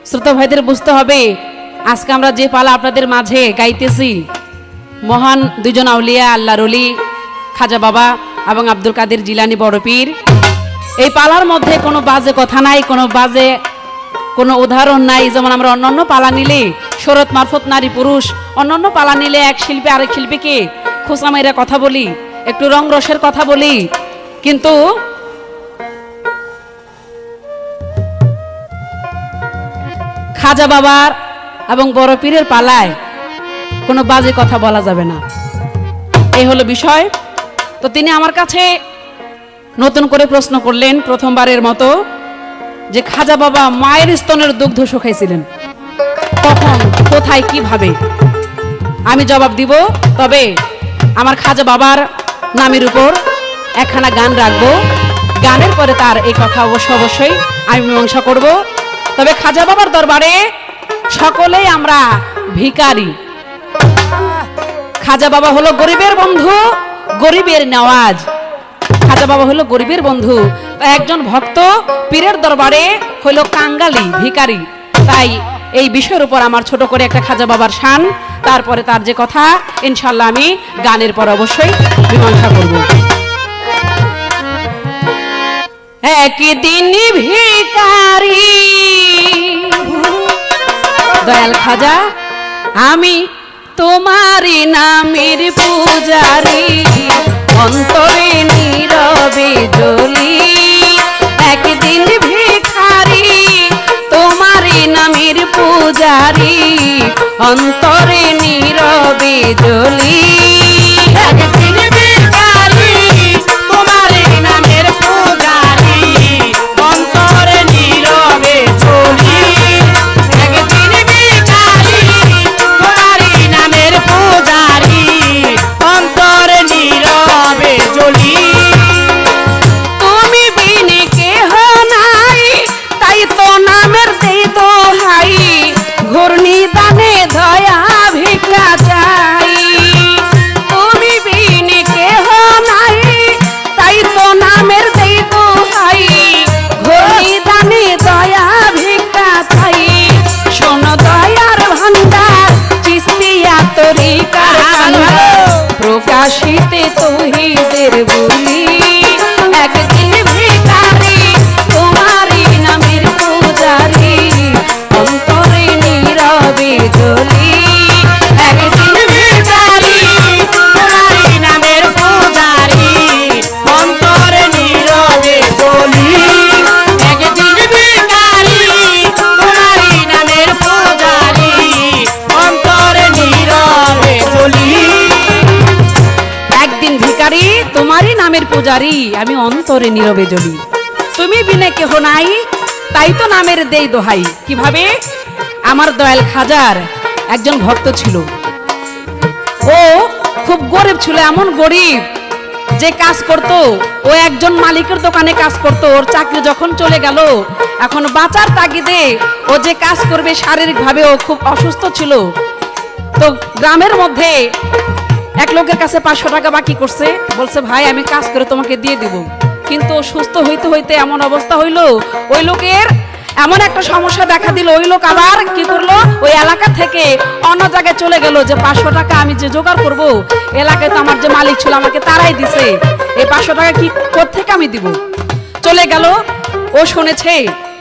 [SPEAKER 1] শ্রোতা ভাইদের বুঝতে হবে, আজকে আমরা যে পালা আপনাদের মাঝে গাইতেছি, মহান দুজন আউলিয়া আল্লাহর ওলি খাজা বাবা এবং আব্দুল কাদের জিলানী বড় পীর, এই পালার মধ্যে কোনো বাজে কথা নাই, কোনো বাজে কোনো উদাহরণ নাই। যেমন আমরা অন্যান্য পালা নিলে শরৎ মারফত নারী পুরুষ, অন্যান্য পালা নিলে এক শিল্পী আরেক শিল্পীকে খোঁচা মাইরা কথা বলি, একটু রং রসের কথা বলি, কিন্তু খাজা বাবার এবং বড় পীরের পালায় কোনো বাজে কথা বলা যাবে না, এই হলো বিষয়। তো তিনি আমার কাছে নতুন করে প্রশ্ন করলেন প্রথমবারের মতো, যে খাজা বাবা মায়ের স্তনের দুগ্ধ শুকাইছিলেন কখন, কোথায়, কিভাবে? আমি জবাব দিব, তবে আমার খাজা বাবার নামের উপর একখানা গান রাখবো, গানের পরে তার এই কথা অবশ্যই আমি মীমাংসা করব। তবে খাজা বাবার দরবারে সকলেই আমরা ভিখারি। খাজা বাবা হলো গরিবের বন্ধু, গরিবের নওয়াজ। খাজা বাবা হলো গরিবের বন্ধু, একজন ভক্ত পীরের দরবারে হলো কাঙ্গালি, ভিখারি। তাই এই বিষয়ের উপর আমার ছোট করে একটা খাজা বাবার শান, তারপরে তার যে কথা ইনশাল্লাহ আমি গানের পর অবশ্যই মীমাংসা করব। একদিন ভিখারি দয়াল খাজা, আমি তোমারি নামের পূজারি, অন্তরে নীরবে জ্বলি। একদিন ভিখারি তোমারি নামের পূজারি, অন্তরে নীরবে জ্বলি। একদিন ভিখারি তোমারি নামের পূজারি, অন্তরে নীরবে জ্বলি। একদিন ভিখারি তোমারি নামের পূজারি, অন্তরে নীরবে জ্বলি। তুমি বিনে কেহ নাই, তাই তো নামের দেই দোহাই, ঘূর্ণি দানে দয়া ভিক্ষা চাই। তোমারই নামের পূজারি, আমি অন্তরে নীরবে জ্বলি। তুমি বিনে কেহ নাই, তাই তো নামের দেই দোহাই। কিভাবে? আমার দয়াল খাজার একজন ভক্ত ছিল, ও খুব গরিব ছিল, এমন গরিব যে কাজ করত, ও একজন মালিকের দোকানে কাজ করত। ওর চাকরি যখন চলে গেল, এখন বাঁচার তাগিদে ও যে কাজ করবে, শারীরিকভাবে ও খুব অসুস্থ ছিল। তো গ্রামের মধ্যে এক লোকের কাছে 500 টাকা বাকি করছে, বলছে ভাই আমি কাজ করে তোমাকে দিয়ে দিব। কিন্তু সুস্থ হইতে হইতে এমন অবস্থা হইল, ওই লোকের এমন একটা সমস্যা দেখা দিল, ওই লোক আবার কি করলো, ওই এলাকা থেকে অন্য জায়গায় চলে গেল যে 500 টাকা আমি যে জোগাড় করব, এলাকায় তো আমার যে মালিক ছিল আমাকে তারাই দিছে, এই 500 টাকা কি কোত্থেকে আমি দিব। চলে গেল। ও শুনেছে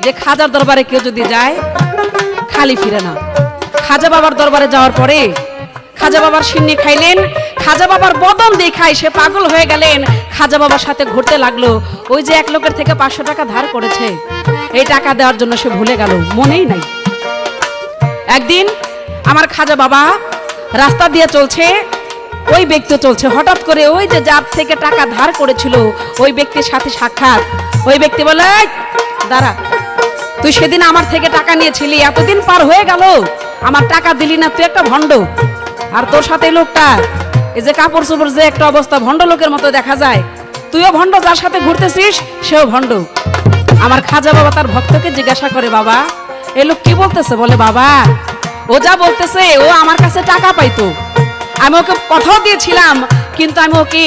[SPEAKER 1] যে খাজার দরবারে কেউ যদি যায় খালি ফিরে না। খাজা বাবার দরবারে যাওয়ার পরে খাজা বাবার সিন্নি খাইলেন, খাজা বাবার বদন দেখায় সে পাগল হয়ে গেলেন, খাজা বাবার সাথে ঘুরতে লাগলো। ওই যে এক লোকের থেকে 500 টাকা ধার করেছে, এই টাকা দেওয়ার জন্য সে ভুলে গেল, মনেই নাই। একদিন আমার খাজা বাবা রাস্তা দিয়ে চলছে, ওই ব্যক্তি চলছে, হঠাৎ করে ওই যে যার থেকে টাকা ধার করেছিল ওই ব্যক্তির সাথে সাক্ষাৎ। ওই ব্যক্তি বলে, এই দাঁড়া, তুই সেদিন আমার থেকে টাকা নিয়েছিলি, এতদিন পার হয়ে গেল আমার টাকা দিলি না, তুই একটা ভণ্ড। আর তোর সাথে লোকটা এই যে কাপড় চোপড় যে একটা অবস্থা, ভণ্ড লোকের মতো দেখা যায়, তুইও ভণ্ড, যার সাথে ঘুরতেছিস সেও ভণ্ড। আমার খাজা বাবা তার ভক্তকে জিজ্ঞাসা করে, বাবা এই লোক কি বলতেছে? বলে, বাবা ও যা বলতেছে, ও আমার কাছে টাকা পাইতো, আমি ওকে কথাও দিয়েছিলাম, কিন্তু আমি ওকে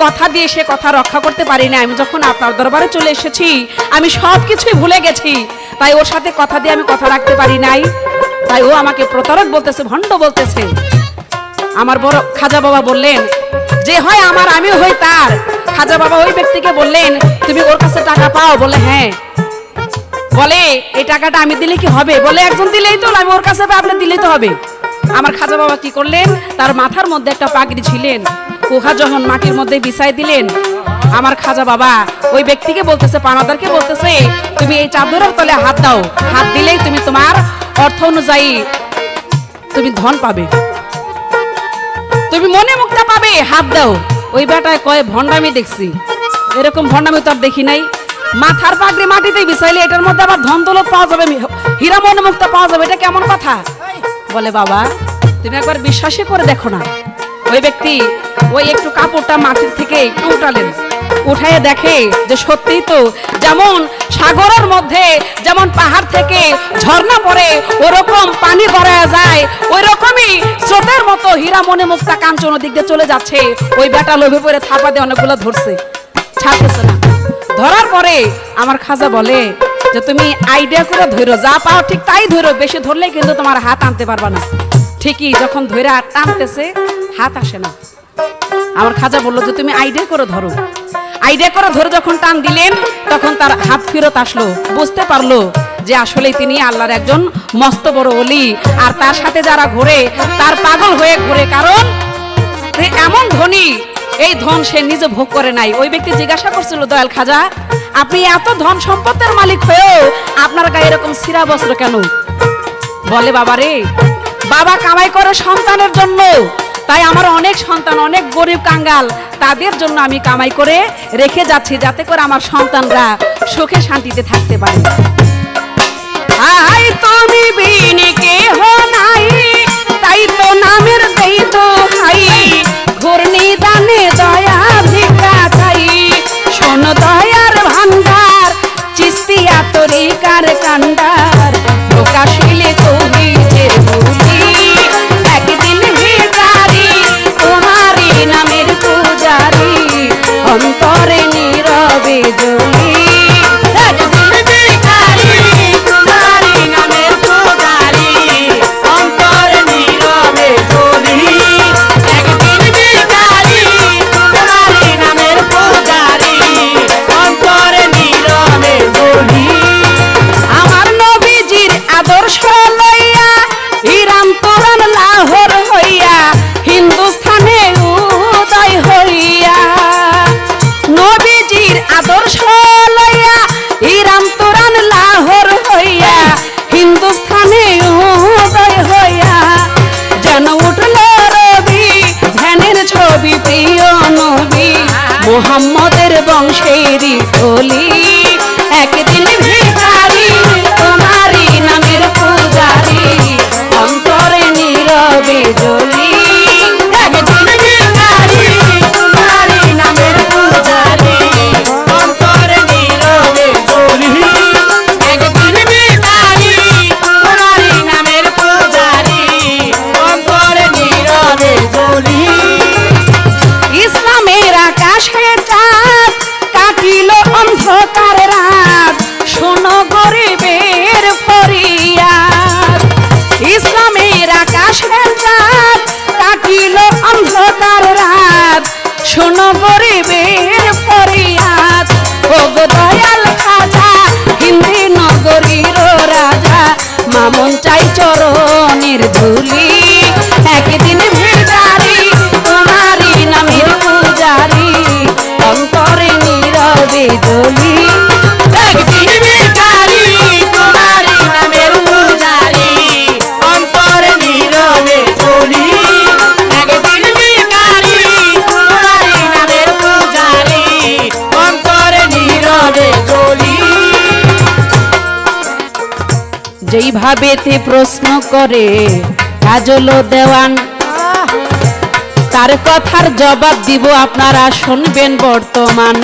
[SPEAKER 1] কথা দিয়ে সে কথা রক্ষা করতে পারি না। আমি যখন আপনার দরবারে চলে এসেছি আমি সব কিছুই ভুলে গেছি, তাই ওর সাথে কথা দিয়ে আমি কথা রাখতে পারি নাই, তাই ও আমাকে প্রতারক বলতেছে, ভণ্ড বলতেছে। আমার বড় খাজা বাবা বললেন, যে হয় আমার আমিও হই তার। খাজা বাবা ওই ব্যক্তিকে বললেন, তুমি ওর কাছে টাকা পাও? বলে, হ্যাঁ। বলে, এই টাকাটা আমি দিলে কি হবে? বলে, একজন দিলেই তো, আমি ওর কাছে আপনি দিলেই তো হবে। আমার খাজা বাবা কি করলেন, তার মাথার মধ্যে একটা পাগড়ি ছিলেন, ওহা যখন মাটির মধ্যে বিছাই দিলেন, আমার খাজা বাবা ওই ব্যক্তিকে বলতেছে, পানাদারকে বলতেছে, তুমি এই চাদরের তলে হাত দাও, হাত দিলেই তুমি তোমার অর্থ অনুযায়ী তুমি ধন পাবে, তুমি মনে মুক্তা পাবে, হাত দাও। ওই বেটায় কয়, ভণ্ডামি দেখছি, এরকম ভণ্ডামি তো আর দেখি নাই। মাথার পাগড়ি মাটিতে বিছাইলে এটার মধ্যে আবার ধন দৌলত পাওয়া যাবে, হীরা মনে মুক্তা পাওয়া যাবে, এটা কেমন কথা? বলে, বাবা তুমি একবার বিশ্বাসই করে দেখো না। ওই ব্যক্তি ওই একটু কাপড়টা মাটির থেকে একটু উঠালেন, উঠাইয়ে দেখে যে সত্যিই তো যেমন সাগরের মধ্যে যেমন পাহাড় থেকে ঝর্ণা পড়ে ওরকম পানি গড়ায় যায়, ওই রকমই স্রোতের মতো হীরা মনে মুক্তা কাঞ্চন দিক দিয়ে চলে যাচ্ছে। ওই বেটা লোভে পড়ে থাপা দিয়ে অনেকগুলো ধরছে, ছাড়তেছে না। ধরার পরে আমার খাজা বলে যে তুমি আইডিয়া করে ধরো, যা পাও ঠিক তাই ধরো, বেশি ধরলে কিন্তু তোমার হাত আনতে পারবা না। ঠিকই যখন ধরে টানতেছে হাত আসে না। আমার খাজা বললো যে তুমি আইডিয়া করে ধরো। আইডিয়া করে ধরে যখন টান দিলেন তখন তার হাত ফেরত আসলো, বুঝতে পারলো যে আসলে তিনি আল্লাহর একজন মস্ত বড় ওলি, আর তার সাথে যারা ঘোরে তার পাগল হয়ে ঘোরে, কারণ এমন ধনী, এই ধন সে নিজে ভোগ করে নাই। ওই ব্যক্তি জিজ্ঞাসা করছিল, দয়াল খাজা আপনি এত ধন সম্পদের মালিক হয়েও আপনার গায়ে এরকম ছিঁড়া বস্ত্র কেন? বলে, বাবা রে, বাবা কামাই করে সন্তানের জন্য, তাই আমার অনেক সন্তান, অনেক গরিব কাঙ্গাল, তাদের জন্য আমি কামাই করে রেখে যাচ্ছি, যাতে করে আমার সন্তানরা সুখে শান্তিতে থাকতে পারে। আই তুমি বিনে কেহ নাই, তাই তো নামের দেই তো হাই, ঘূর্ণি দানে দয়া ভিক্ষা চাই, শোন দয়ার ভান্ডার, চিস্তিয়া তরিকার কান্ডার, প্রকাশিলে তুমি যে বলি, একদিন ভিখারি তোমারই নামের পূজারি, অন্তরে নীরবে জ্বলি। আদর্শ মুহাম্মদের বংশেরই বলি একদিন ভিখারি তোমারই নামের পূজারি অন্তরে নীরবে জ্বলি একদিন ভিখারি তোমারই নামের পূজারি
[SPEAKER 2] অন্তরে নীরবে জ্বলি
[SPEAKER 1] একদিন ভিখারি
[SPEAKER 2] তোমারই নামের পূজারি অন্তরে নীরবে জ্বলি
[SPEAKER 1] ইসলামের আকাশে চাঁদ কাটিল অন্ধকার রাত শোনো গরিবের ফরিয়াদ ইসলামের আকাশে চাঁদ কাটিল অন্ধকার রাত শোনো গরিবের ফরিয়াদ ও গো দয়াল খাজা হিন্দি নগরীর রাজা মামন চাই চরণের ধুলি একদিন ভিখারি তোমারই নামের পূজারি অন্তরে নীরবে জ্বলি
[SPEAKER 2] একদিন ভিখারি তোমারই নামের পূজারি অন্তরে নীরবে জ্বলি একদিন ভিখারি তোমারই নামের পূজারি অন্তরে নীরবে জ্বলি
[SPEAKER 1] যেইভাবে তে প্রশ্ন করে কাজল দেওয়ান তার কথার জবাব দিব আপনারা শুনবেন বর্তমান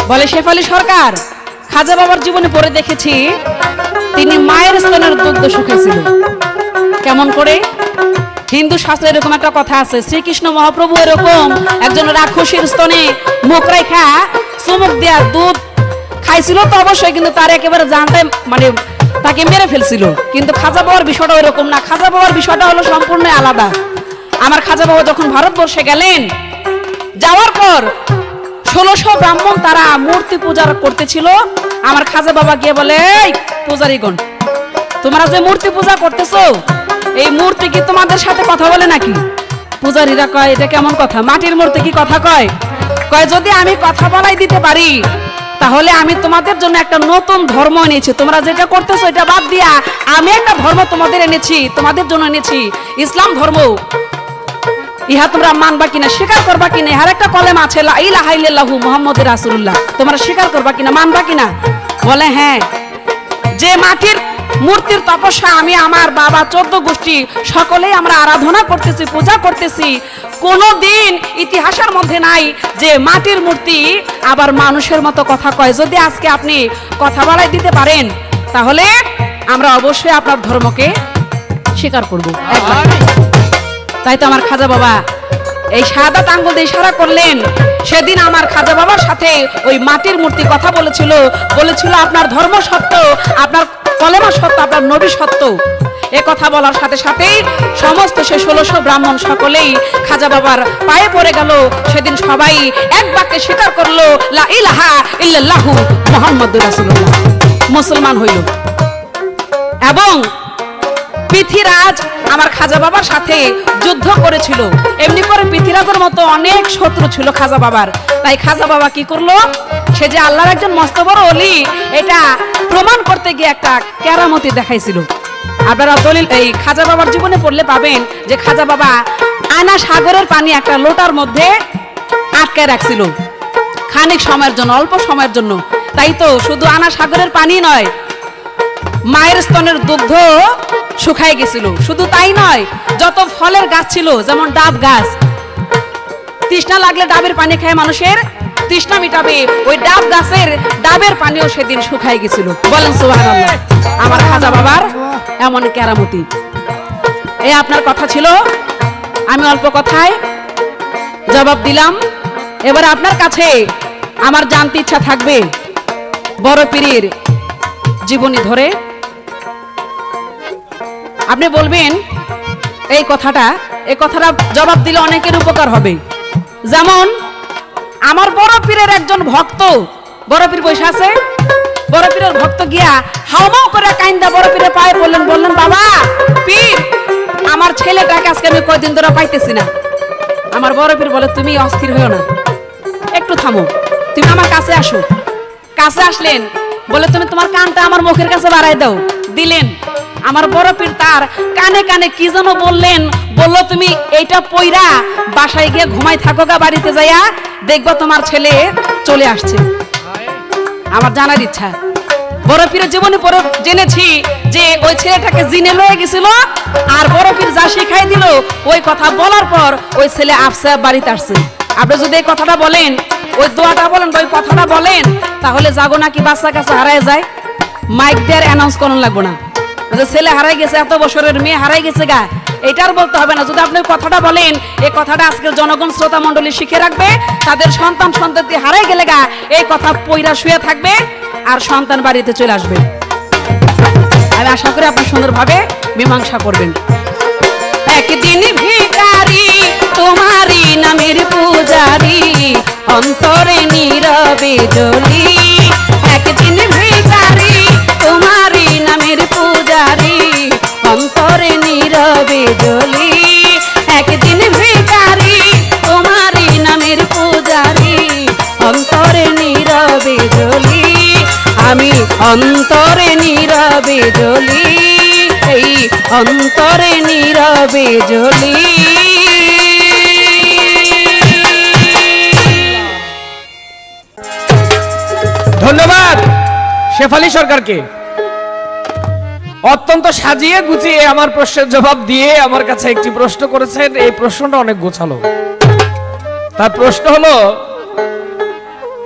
[SPEAKER 1] বলে শেফালী সরকার খাজা বাবার জীবনে পড়ে দেখেছি তিনি মায়ের স্তনের দুগ্ধ শুকাইছিল কেমন করে হিন্দু শাস্ত্রে এরকম একটা কথা আছে শ্রীকৃষ্ণ মহাপ্রভু এরকম একজন রাক্ষসীর স্তনে মুখ রেখা চুমুক দেয়া দুধ খাইছিল তো অবশ্যই কিন্তু তার একেবারে জানতে মানে তাকে মেরে ফেলছিল কিন্তু খাজা বাবার বিষয়টা ওইরকম না খাজা বাবার বিষয়টা হলো সম্পূর্ণ আলাদা আমার খাজা বাবা যখন ভারতবর্ষে গেলেন যাওয়ার পর 1600 ব্রাহ্মণ তারা মূর্তি পূজা করতেছিল আমার খাজা বাবা গিয়ে বলে এই পূজারীগণ তোমরা যে মূর্তি পূজা করতেছো এই মূর্তি কি তোমাদের সাথে কথা বলে নাকি পূজারীরা কয় এটা কেমন কথা মাটির মূর্তি কি কথা কয় কয় যদি আমি কথা বলাই দিতে পারি তাহলে আমি তোমাদের জন্য একটা নতুন ধর্ম এনেছি তোমরা যেটা করতেছো এটা বাদ দিয়া আমি একটা ধর্ম তোমাদের এনেছি তোমাদের জন্য এনেছি ইসলাম ধর্ম ইহা তোমরা মানবা কিনা স্বীকার করবা কিনা ইহার একটা কলেমা আছে লা ইলাহা ইল্লাল্লাহু মুহাম্মাদুর রাসূলুল্লাহ তোমরা স্বীকার করবা কিনা মানবা কিনা বলে হ্যাঁ যে মাটির মূর্তির তপস্যা আমি আমার বাবা 14 গোষ্ঠী সকলেই আমরা আরাধনা করতেছি পূজা করতেছি কোনদিন ইতিহাসের মধ্যে নাই যে মাটির মূর্তি আবার মানুষের মতো কথা কয় যদি আজকে আপনি কথা বলাই দিতে পারেন তাহলে আমরা অবশ্যই আপনার ধর্মকে স্বীকার করব একবার তাই তো আমার খাজা বাবা এই শাহাদাত আঙ্গুল দিয়ে ইশারা করলেন সেদিন আমার খাজা বাবার সাথে ওই মাটির মূর্তি কথা বলেছিল আপনার ধর্ম সত্য আপনার কলেমা সত্য আপনার নবী সত্য এ কথা বলার সাথে সাথেই সমস্ত সে 1600 ব্রাহ্মণ সকলেই খাজা বাবার পায়ে পড়ে গেল সেদিন সবাই এক বাক্যে স্বীকার করলো লা ইলাহা ইল্লাল্লাহু মুহাম্মাদুর রাসূলুল্লাহ মুসলমান হইল এবং পৃথ্বীরাজ আমার খাজা বাবার সাথে যুদ্ধ করেছিল এমনি করে পৃথ্বীরাজের মতো অনেক শত্রু ছিল খাজা বাবার তাই খাজা বাবা কি করলো সে যে আল্লাহর একজন মস্ত বড় ওলি এটা প্রমাণ করতে গিয়ে একটা কেরামতি দেখাইছিল আপনারা দলিল এই খাজা বাবার জীবনে পড়লে পাবেন যে খাজা বাবা আয়না সাগরের পানি একটা লোটার মধ্যে আটকে রাখছিল খানিক সময়ের জন্য অল্প সময়ের জন্য তাই তো শুধু আয়না সাগরের পানি নয় মায়ের স্তনের দুগ্ধ শুকায় গেছিল শুধু তাই নয় যত ফলের গাছ ছিল যেমন ডাব গাছ তৃষ্ণা লাগলে ডাবের পানি খায় মানুষের তৃষ্ণা মিটাবে ওই ডাব গাছের ডাবের পানিও সেদিন শুকায় গেছিল বলেন সুবহানাল্লাহ আমার খাজা বাবার এমন কেরামতি এই আপনার কথা ছিল আমি অল্প কথায় জবাব দিলাম এবার আপনার কাছে আমার জানতে ইচ্ছা থাকবে বড় পীরের জীবনী ধরে আপনি বলবেন এই কথাটা জবাব দিলে অনেকের উপকার হবে যেমন আমার বড় পীরের একজন ভক্ত বড় পীর বসে আছে বড় পীরের ভক্ত গিয়া হাওমাও করে কাইন্দা বড় পীরের পায়ে বললেন বাবা পীর আমার ছেলেটাকে আজকে আমি কয়দিন ধরে পাইতেছি না আমার বড় পীর বলে তুমি অস্থির হইও না একটু থামো তুমি আমার কাছে আসো কাছে আসলেন বলে তুমি তোমার কানটা আমার মুখের কাছে বাড়াই দাও দিলেন আমার বড় পীর তার কানে কানে কি যেন বললেন বললো তুমি এইটা পইরা বাসায় গিয়ে ঘুমাই থাকো গা, বাড়িতে যাইয়া দেখবো তোমার ছেলে চলে আসছে। আমার জানার ইচ্ছা, বড় পীরের জীবনে পরে জেনেছি যে ওই ছেলেটাকে জিনে লয়ে গেছিল, আর বড় পীর যা শিখাই দিল ওই কথা বলার পর ওই ছেলে আফসা বাড়িতে আসছে। আপনি যদি এই কথাটা বলেন, ওই দোয়াটা বলেন, ওই কথাটা বলেন, তাহলে যাবো নাকি বাচ্চা কাছে হারায় যায়, মাইক দিয়ে অ্যানাউন্স করানো লাগবো না যে ছেলে হারাই গেছে, এত বছরের মেয়ে হারাই গেছে গা, এটার বলতে হবে না। যদি আপনি কথাটা বলেন, এই কথাটা আজকের জনগণ শ্রোতা মণ্ডলী শিখে রাখবে, তাদের সন্তান সন্ততি হারাই গেলে গা এই কথা পইরা শুয়ে থাকবে আর সন্তান বাড়িতে চলে আসবে। আমি আশা করি আপনি সুন্দরভাবে মীমাংসা করবেন। একদিন ভিখারি তোমারই নামের পূজারি, অন্তরে নীরবে জ্বলি। একদিন ভিখারি তোমারই নামের পূজারি, অন্তরে নীরবে জ্বলি। একদিন ভিখারি তোমারই নামের পূজারি, অন্তরে নীরবে জ্বলি। আমি অন্তরে নীরবে জ্বলি, এই অন্তরে নীরবে জ্বলি।
[SPEAKER 3] ধন্যবাদ শেফালী সরকারকে, অত্যন্ত সাজিয়ে গুছিয়ে আমার প্রশ্নের জবাব দিয়ে আমার কাছে একটি প্রশ্ন করেছেন। এই প্রশ্নটা অনেক গোছালো। তার প্রশ্ন হলো,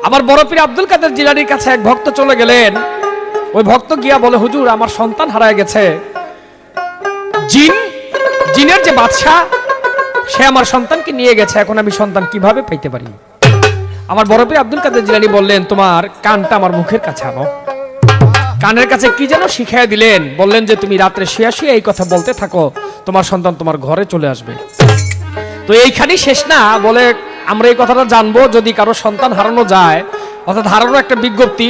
[SPEAKER 3] আমার বড় পীর আব্দুল কাদের জিলানীর কাছে এক ভক্ত চলে গেলেন। ওই ভক্ত গিয়া বলে, হুজুর আমার সন্তান হারায় গেছে, জিনের যে বাদশা সে আমার সন্তানকে নিয়ে গেছে, এখন আমি সন্তান কিভাবে পাইতে পারি? আমার বড় পীর আব্দুল কাদের জিলানী বললেন, তোমার কানটা আমার মুখের কাছে আনো। কানের কাছে কি যেন শিখাই দিলেন, বললেন যে তুমি রাত্রে শুয়ে শুয়ে এই কথা বলতে থাকো, তোমার সন্তান তোমার ঘরে চলে আসবে। তো এইখানেই শেষ না, বলে আমরা এই কথাটা জানবো যদি কারো সন্তান হারানো যায়, অর্থাৎ হারানো একটা বিজ্ঞপ্তি,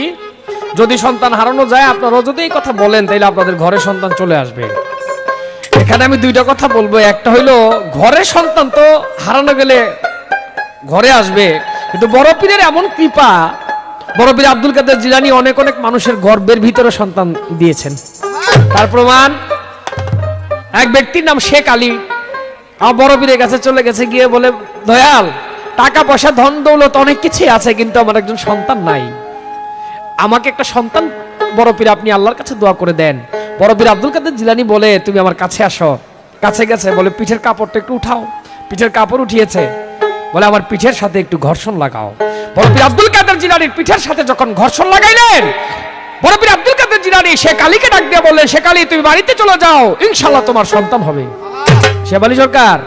[SPEAKER 3] যদি সন্তান হারানো যায় আপনারাও যদি এই কথা বলেন তাহলে আপনাদের ঘরে সন্তান চলে আসবে। এখানে আমি দুইটা কথা বলবো, একটা হইলো ঘরে সন্তান তো হারানো গেলে ঘরে আসবে, কিন্তু বড় পীরের এমন কৃপা, বড় পীর আব্দুল কাদের জিলানী অনেক অনেক মানুষের গর্বের ভিতরে সন্তান দিয়েছেন। তার প্রমাণ, এক ব্যক্তির নাম শেখ আলী আমার বড় পীরের কাছে চলে গেছে, গিয়ে বলে, দয়াল টাকা পয়সা ধন দৌলত অনেক কিছু আছে, কিন্তু আমার একজন সন্তান নাই, আমাকে একটা সন্তান বড় পীর আপনি আল্লাহর কাছে দোয়া করে দেন। বড় পীর আব্দুল কাদের জিলানী বলে, তুমি আমার কাছে আসো। কাছে গেছে, বলে পিঠের কাপড়টা একটু উঠাও। পিঠের কাপড় উঠিয়েছে, বলে আমার পিঠের সাথে একটু ঘর্ষণ লাগাও। বড় পীর আব্দুল কাদের জিলানীর পিঠের সাথে যখন ঘর্ষণ লাগাইলেন, বড় পীর আব্দুল কাদের জিলানী শেখ আলীকে ডাক দিয়ে বললেন, শেখ আলী তুমি বাড়িতে চলে যাও, ইনশাআল্লাহ তোমার সন্তান হবে। শেফালী সরকার,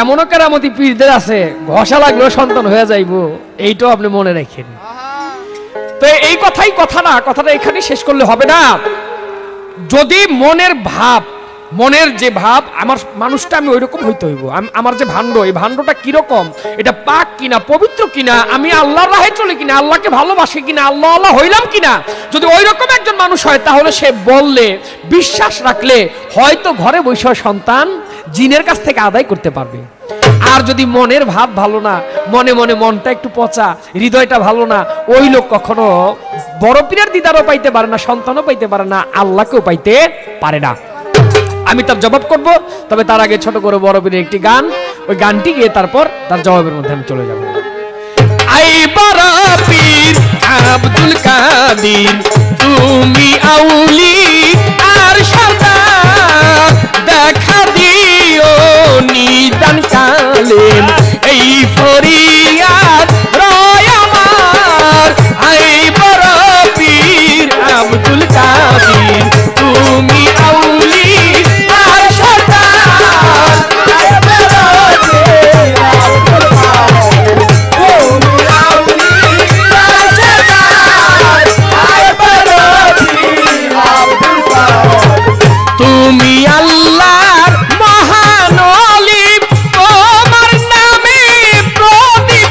[SPEAKER 3] এমনও কেরামতি পীরদের আছে, ঘষা লাগলেও সন্তান হয়ে যাইবো, এইটাও আপনি মনে রাখেন। তো এই কথাই কথা না, কথাটা এখানে শেষ করলে হবে না। যদি মনের ভাব, মনের যে ভাব, আমার মানুষটা আমি ওইরকম হইতে হইব, আমার যে ভাণ্ড, এই ভাণ্ডটা কিরকম, এটা পাক কিনা, পবিত্র কিনা, আমি আল্লাহর রাহে চলে কিনা, আল্লাহকে ভালোবাসি কিনা, আল্লাহ আল্লাহ হইলাম কিনা, যদি ওইরকম একজন মানুষ হয় তাহলে সে বললে, বিশ্বাস রাখলে হয়তো ঘরে বসে সন্তান জিনের কাছ থেকে আদায় করতে পারবে। আর যদি মনের ভাব ভালো না, মনে মনে মনটা একটু পচা, হৃদয়টা ভালো না, ওই লোক কখনো বড় পীরের দিদারও পাইতে পারে না, সন্তানও পাইতে পারে না, আল্লাহকেও পাইতে পারে না। আমি তার জবাব করব, তবে তার আগে ছোট করে বড় পীরের একটি গান, ওই গানটি গিয়ে তারপর তার জবাবের মধ্যে আমি চলে যাব। আই বড় পীর আব্দুল কাদের তুমি আউলি আর সদা দেখা দিও নিদান কালে, এই ফরিয়াদ রয় আমার। আই বড় পীর আব্দুল কাদের তুমি আউলি আর সদা, আই বড় পীর আব্দুল কাদের তুমি আউলি আর সদা, আই বড় পীর আব্দুল কাদের তুমি আল্লাহর মহান ওলি, তোমার নামে প্রদীপ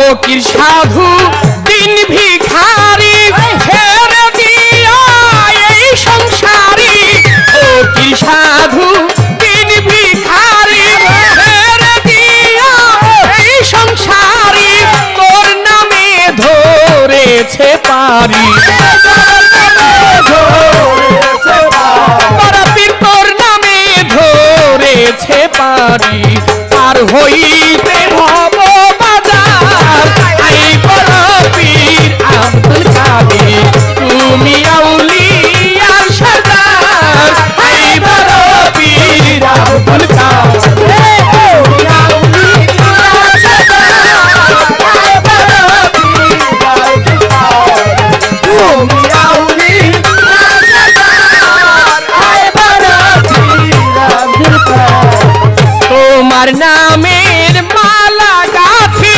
[SPEAKER 3] ফকির সাধু দিন ভিখারি ছেড়ে দিয়া এই সংসারী, ফকির সাধু দিন ভিখারি ছেড়ে দিয়া এই সংসারী, তোর নামে ধরেছে পারি, বরপীর তোর নামে ধরেছে পারি, পার হইতে ভব বাজার আই বরপীর আব্দুল কাদের, তুমি আউলিয়ার সরদার আই বরপীর আব্দুল কাদের, তুমি আউলিয়ার সরদার আই বরপীর আব্দুল কাদের, তুমি আউলিয়ার সরদার আই বরপীর আব্দুল কাদের। তোমার নামের মালা গাথি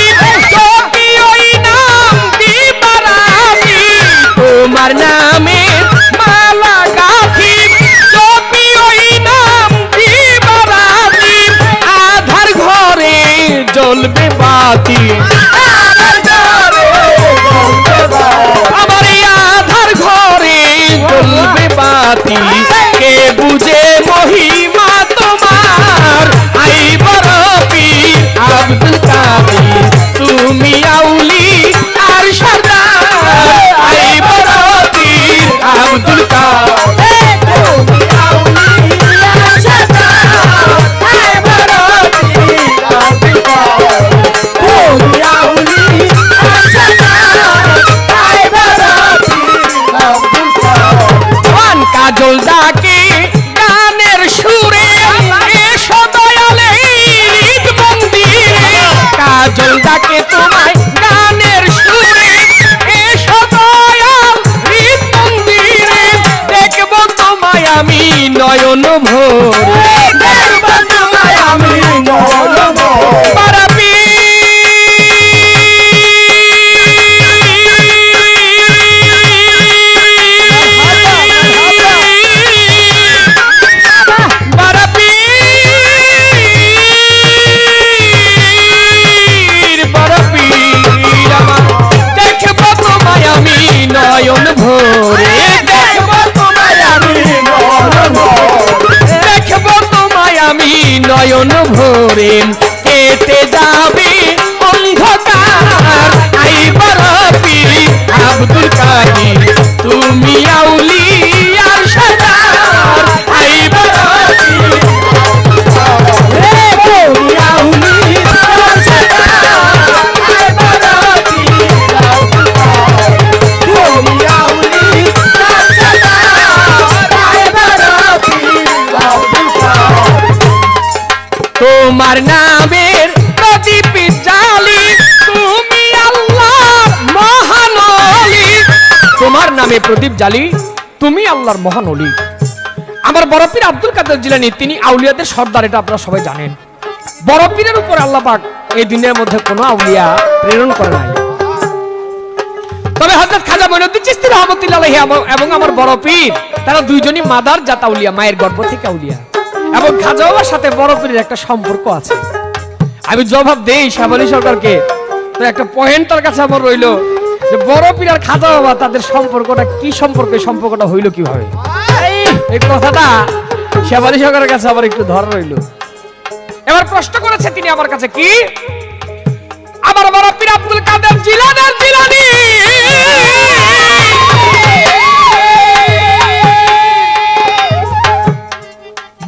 [SPEAKER 3] যদি ওই নাম দিবারাতি, তোমার নামের মালা গাথি যদি ওই নাম দিবারাতি, আধার ঘরে জ্বলবে বাতি, আমার এই আধার ঘরে জ্বলবে বাতি, কে বুঝে মহিমা তোমার আই বরপীর আব্দুল কাদের, তুমি আউলি আর সরদার আই বরপীর আব্দুল কাদের, তুমি আউলি আর সরদার আই বরপীর আব্দুল কাদের, তুমি আউলি আর সরদার আই বরপীর আব্দুল কাদের। কাজল ডাকে গানের সুরে এসো দয়ালে ঈদ মন্দিরে, কাজল ডাকে তোমায় গানের সুরে এসো দয়াল ঈদ মন্দিরে, দেখবো তোমায় আমি নয়ন ভরে, দেখবো তোমায় আমি নয়ন ভরে, নয়ন ভরে, দেখবো তোমায় আমি নয়ন ভরে, দেখবো তোমায় আমি নয়ন ভরে, কেটে যাবে অন্ধকার আই বরপীর আব্দুল কাদের, তুমি আউলিয়ার সরদার আই বরপীর, তুমি আউলিয়ার সরদার আই বরপীর আব্দুল কাদের, তুমি আউলিয়ার সরদার আই বরপীর আব্দুল কাদের। তোমার নামের প্রদীপ জালি, তুমি আল্লাহর মহান ওলি, তোমার নামে প্রদীপ জালি, তুমি আল্লাহর মহান ওলি। আমার বরপীর আব্দুল কাদের জিলানী তিনি আউলিয়াদের সর্দার, এটা আপনারা সবাই জানেন। বরপীরের উপর আল্লাহ পাক এই দিনের মধ্যে কোনো আউলিয়া প্রেরণ করে নাই। তবে হযরত খাজা মঈনুদ্দিন চিশতি রাহমাতুল্লাহ আলাইহি এবং আমার বরপীর তারা দুইজনই মাদার জাত আউলিয়া, মায়ের গর্ভ থেকে আউলিয়া, এবং খাজা বাবার সাথে বরপীরের একটা সম্পর্ক আছে। আমি জবাব দেই শাহ আলী সরকারকে, তো একটা পয়েন্ট তার কাছে আমার রইলো যে বরপীর আর খাজা বাবা তাদের সম্পর্কটা কি সম্পর্ক, সম্পর্কটা হইলো কিভাবে, এই কথাটা শাহ আলী সরকারের কাছে আবার একটু ধর রইলো। এবার প্রশ্ন করেছে তিনি আমার কাছে, কি আমার বরপীর আব্দুল কাদের জিলানী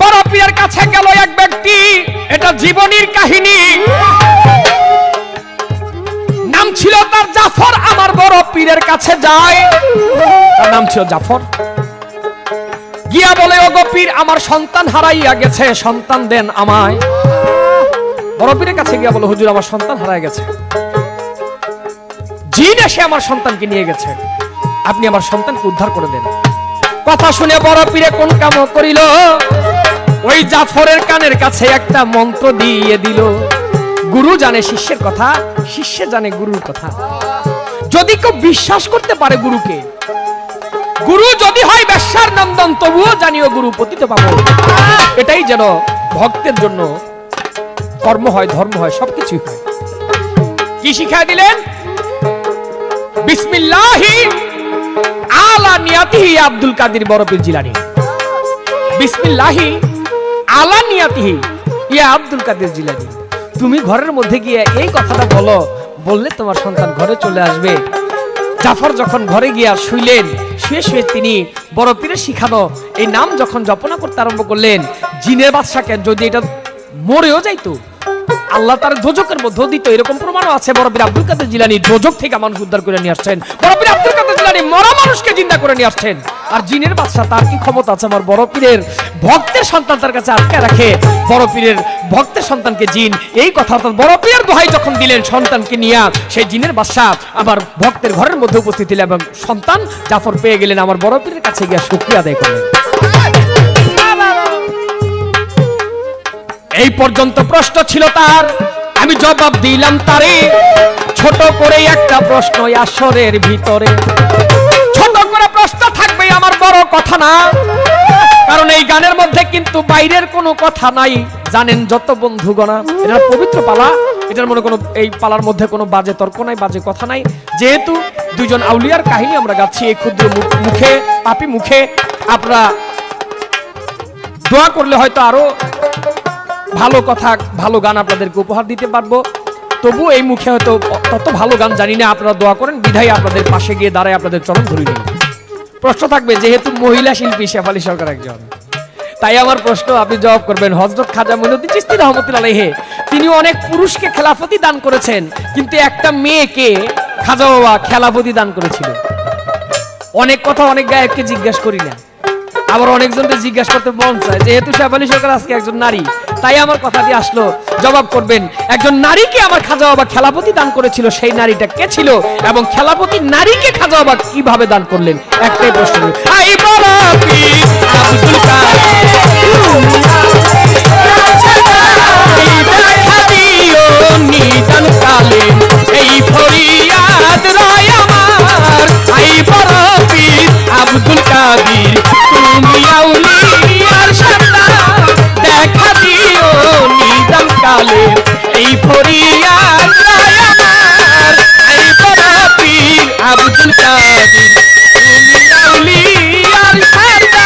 [SPEAKER 3] বরপীরের কাছে গেল এক ব্যক্তি, এটা জীবনীর কাহিনী, নাম ছিল তার জাফর। আমার বরপীরের কাছে যায়, তার নাম ছিল জাফর, গিয়া বলে ওগো পীর আমার সন্তান হারাইয়া গেছে, সন্তান দেন আমায়। বরপীরের কাছে গিয়া বলে হুজুর আমার সন্তান হারাইয়া গেছে, জিন এসে আমার সন্তানকে নিয়ে গেছে, আপনি আমার সন্তানকে উদ্ধার করে দেন। কথা শুনে বরপীরে কোন কাম করিল, ওই জাফরের কানের কাছে একটা মন্ত্র দিয়ে দিল। গুরু জানে শিষ্যের কথা, শিষ্য জানে গুরুর কথা। যদি কেউ বিশ্বাস করতে পারে গুরুকে, গুরু যদি হয় বেশ্যার নন্দন, তবুও জানিও গুরু পতিত পাবন। এটাই যেন ভক্তের জন্য কর্ম হয়, ধর্ম হয়, সবকিছুই হয়। কি শিখায় দিলেন? বিসমিল্লাহি আলা নিয়াতিহি আব্দুল কাদের বড়পীর জিলানী। বিসমিল্লাহি আলা নিয়াতিহি ইয়া আব্দুল কাদের জিলানী। তুমি ঘরের মধ্যে গিয়ে এই কথাটা বলো, বললে তোমার সন্তান ঘরে চলে আসবে। জাফর যখন ঘরে গিয়া শুইলেন, শুয়ে শুয়ে তিনি বড় পীরের শিখানো এই নাম যখন জপনা করতে আরম্ভ করলেন, জিনের বাদশাকে যদি এটা মরেও যাইতো আল্লাহ তার দোজকের মধ্যে দিত, এরকম প্রমাণও আছে। বড় পীর আব্দুল কাদের জিলানী দোজক থেকে মানুষ উদ্ধার করে নিয়ে আসছেন। বড় পীর আব্দুল কাদের জিলানী মরা মানুষকে জিন্দা করে নিয়ে আসছেন। আর জিনের বাদশা তার কি ক্ষমতা আছে? আমার বড় পীরের ভক্তের সন্তান তার কাছে আটকে রাখে। বড় পীরের ভক্তের সন্তানকে জিন এই কথা বড় পীরের দোহাই যখন দিলেন সন্তানকে নিয়ে, সেই জিনের বাদশা আবার ভক্তের ঘরের মধ্যে উপস্থিত হলেন এবং সন্তান জাফর পেয়ে গেলেন। আমার বড় পীরের কাছে গিয়ে শুকরিয়া আদায় করলেন। এই পর্যন্ত প্রশ্ন ছিল তার, আমি জবাব দিলাম তারে। ছোট করে একটা প্রশ্ন আসরের ভিতরে, ছোট করে প্রশ্ন থাকবে, আমার বড় কথা না, কারণ এই গানের মধ্যে কিন্তু বাইরের কোনো কথা নাই। জানেন যত বন্ধুগণা, এটা পবিত্র পালা, এটার মনে কোনো এই পালার মধ্যে কোনো বাজে তর্ক নাই, বাজে কথা নাই। যেহেতু দুইজন আউলিয়ার কাহিনী আমরা গাচ্ছি এই ক্ষুদ্র মুখে, পাপি মুখে, আপনারা দোয়া করলে হয়তো আরো ভালো কথা, ভালো গান আপনাদেরকে উপহার দিতে পারবো। তবু এই মুখে হয়তো তত ভালো গান জানি না, আপনারা দোয়া করেন বিধায় আপনাদের পাশে গিয়ে দাঁড়ায় আপনাদের চরণ ধরে নিই। প্রশ্ন থাকবে, যেহেতু মহিলা শিল্পী শেফালী সরকার একজন, তাই আমার প্রশ্ন আপনি জবাব করবেন। হযরত খাজা মঈনুদ্দিন চিশতি রাহমাতুল্লাহ আলাইহি তিনি অনেক পুরুষকে খেলাফতি দান করেছেন, কিন্তু একটা মেয়েকে খাজা বাবা খেলাফতি দান করেছিল। অনেক কথা অনেক গায়ককে জিজ্ঞাসা করি না, আবার অনেকজনকে জিজ্ঞাসা করতে মন চায়। যেহেতু শেফালী সরকার আজকে একজন নারী, তাই আমার কথা দিয়ে আসলো, জবাব করবেন। একজন নারীকে আমার খাজা বাবা খেলাপতি দান করেছিল, সেই নারীটা কে ছিল এবং খেলাপতি নারীকে খাজা বাবা কিভাবে দান করলেন? একটাই প্রশ্ন। আই বড় পীর আব্দুল কাদের দেখা দিও নিদান কালে, এই ফরিয়াদ রয় আমার। আই বড় পীর আব্দুল কাদের তুমি আউলিয়ার সন্তান, দেখা দিও নিদান কালে, এই ফরিয়াদ রয় আমার। আই বড় পীর আব্দুল কাদের তুমি আউলিয়ার সন্তান।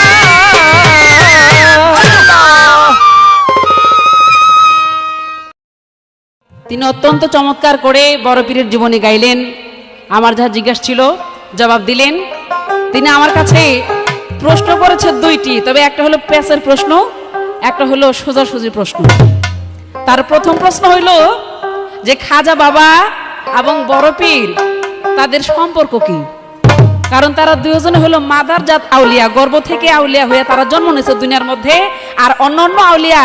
[SPEAKER 1] তিনি অত্যন্ত চমৎকার করে বড় পীরের জীবনী গাইলেন। আমার যা জিজ্ঞাসা ছিল জবাব দিলেন। তিনি আমার কাছে প্রশ্ন করেছে দুইটি, তবে একটা হলো প্যাসের প্রশ্ন, একটা হলো সোজাসুজি প্রশ্ন। তার প্রথম প্রশ্ন হইল যে খাজা বাবা এবং বড় পীর তাদের সম্পর্ক কি? কারণ তারা দুজনে হলো মাদারজাত আউলিয়া, গর্ভ থেকে আউলিয়া হয়ে তারা জন্ম নিয়েছে দুনিয়ার মধ্যে। আর অন্যান্য আউলিয়া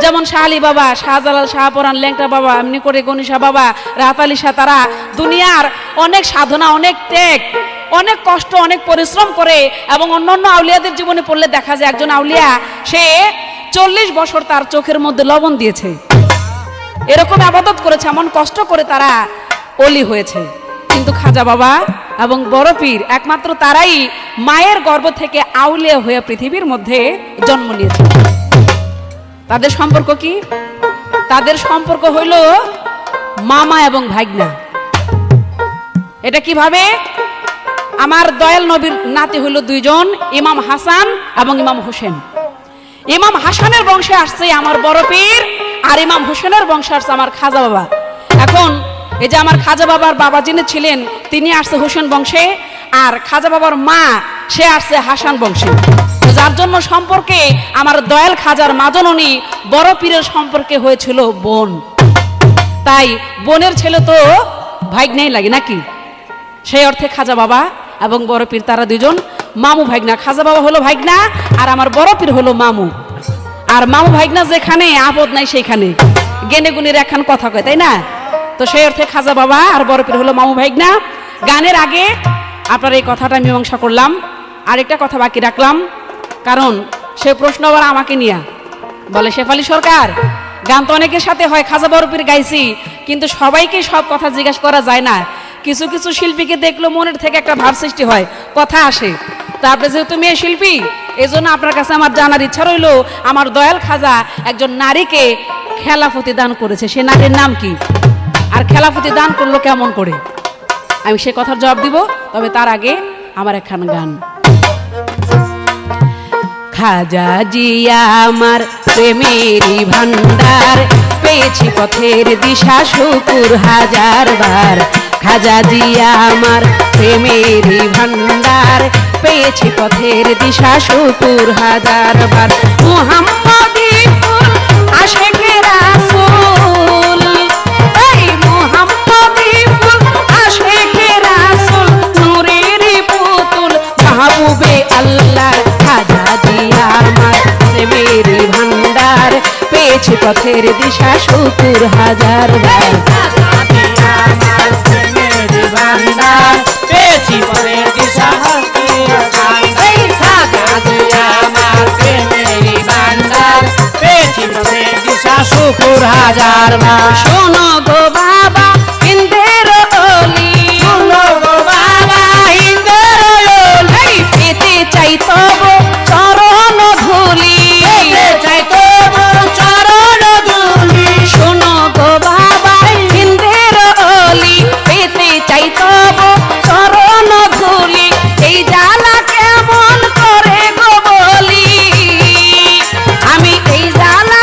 [SPEAKER 1] যেমন শাহ আলী বাবা, শাহজালাল, শাহপরান, ল্যাংটা বাবা, এমনি করে গণিশা বাবা, রাহাত আলী শাহ, তারা দুনিয়ার অনেক সাধনা, অনেক ত্যাগ, অনেক কষ্ট, অনেক পরিশ্রম করে। এবং অন্যান্য আউলিয়াদের জীবনে পড়লে দেখা যায় একজন আউলিয়া সে 40 বছর তার চোখের মধ্যে লবণ দিয়েছে, এরকম আবাদত করেছে, এমন কষ্ট করে তারা অলি হয়েছে। কিন্তু খাজা বাবা এবং বড় পীর একমাত্র তারাই মায়ের গর্ভ থেকে আউলিয়া হয়ে পৃথিবীর মধ্যে জন্ম নিয়েছে। তাদের সম্পর্ক কি? তাদের সম্পর্ক হইল মামা এবং ভাগনা। এটা কিভাবে? আমার দয়াল নবীর নাতি হইল দুইজন, ইমাম হাসান এবং ইমাম হোসেন। ইমাম হাসানের বংশে আসছে আমার বড় পীর, আর ইমাম হোসেনের বংশে আসছে আমার খাজা বাবা। এখন এই যে আমার খাজা বাবার বাবা যিনি ছিলেন তিনি আসছে হোসেন বংশে, আর খাজা বাবার মা সে আসছে হাসান বংশে। যার জন্য সম্পর্কে আমার দয়াল খাজার মাজননী বড় পীরের সম্পর্কে হয়েছিল বোন। তাই বোনের ছেলে তো ভাগ্নেই লাগে নাকি? সেই অর্থে খাজা বাবা এবং বড় পীর তারা দুজন মামু ভাগনা। খাজা বাবা হলো ভাগনা আর আমার বড় পীর হলো মামু। আর মামু ভাগনা যেখানে আপদ নাই সেখানে গেনে গুণের একখান কথা কয়, তাই না? তো সেই অর্থে খাজা বাবা আর বড় পীর হলো মামু ভাগনা। গানের আগে আপনার এই কথাটা মীমাংসা করলাম, আরেকটা কথা বাকি রাখলাম, কারণ সে প্রশ্ন আবার আমাকে নিয়ে বলে, শেফালী সরকার গান তো অনেকের সাথে হয়, খাজা বড় পীর গাইছি, কিন্তু সবাইকে সব কথা জিজ্ঞাসা করা যায় না। কিছু কিছু শিল্পীকে দেখলো মনের থেকে একটা ভাব সৃষ্টি হয়, কথা আসে। তারপরে যেহেতু মেয়ে শিল্পী, এই জন্য আপনার কাছে আমার জানার ইচ্ছা রইল, আমার দয়াল খাজা একজন নারীকে খেলাফতি দান করেছে, সে নারীর নাম কি? আর খেলাফতি দান করলো কেমন করে? আমি সে কথার জবাব দিব, তবে তার আগে আমার একখান গান। খাজা জিয়া আমার প্রেমেরই ভান্ডার, পেয়েছি পথের দিশা শুকুর হাজার বার। খাজা জিয়া আমার প্রেমেরই ভান্ডার, পেয়েছি পথের দিশা শুকুর হাজার বার। মুহাম্মদি ফুল আশিকে রাসূল, এই মুহাম্মদি ফুল আশিকে রাসূল, নূরের পুতুল মাহবুবে আল্লাহ। খাজা জিয়া আমার প্রেমেরই ভান্ডার, পেয়েছি পথের দিশা শুকুর হাজার বার।
[SPEAKER 2] পেয়েছি পথের দিশা শুকুর হাজার বার।
[SPEAKER 1] শোনো গো বাবা হিন্দের অলি,
[SPEAKER 2] শোনো গো বাবা হিন্দের অলি,
[SPEAKER 1] পেতে চাই তব চরণ ধুলি,
[SPEAKER 2] পেতে চাই তব চরণ ধুলি।
[SPEAKER 1] শোনো গো বাবা হিন্দের অলি, পেতে চাই তব চরণ ধুলি। এই জ্বালা কেমন করে গো বলি, আমি এই জ্বালা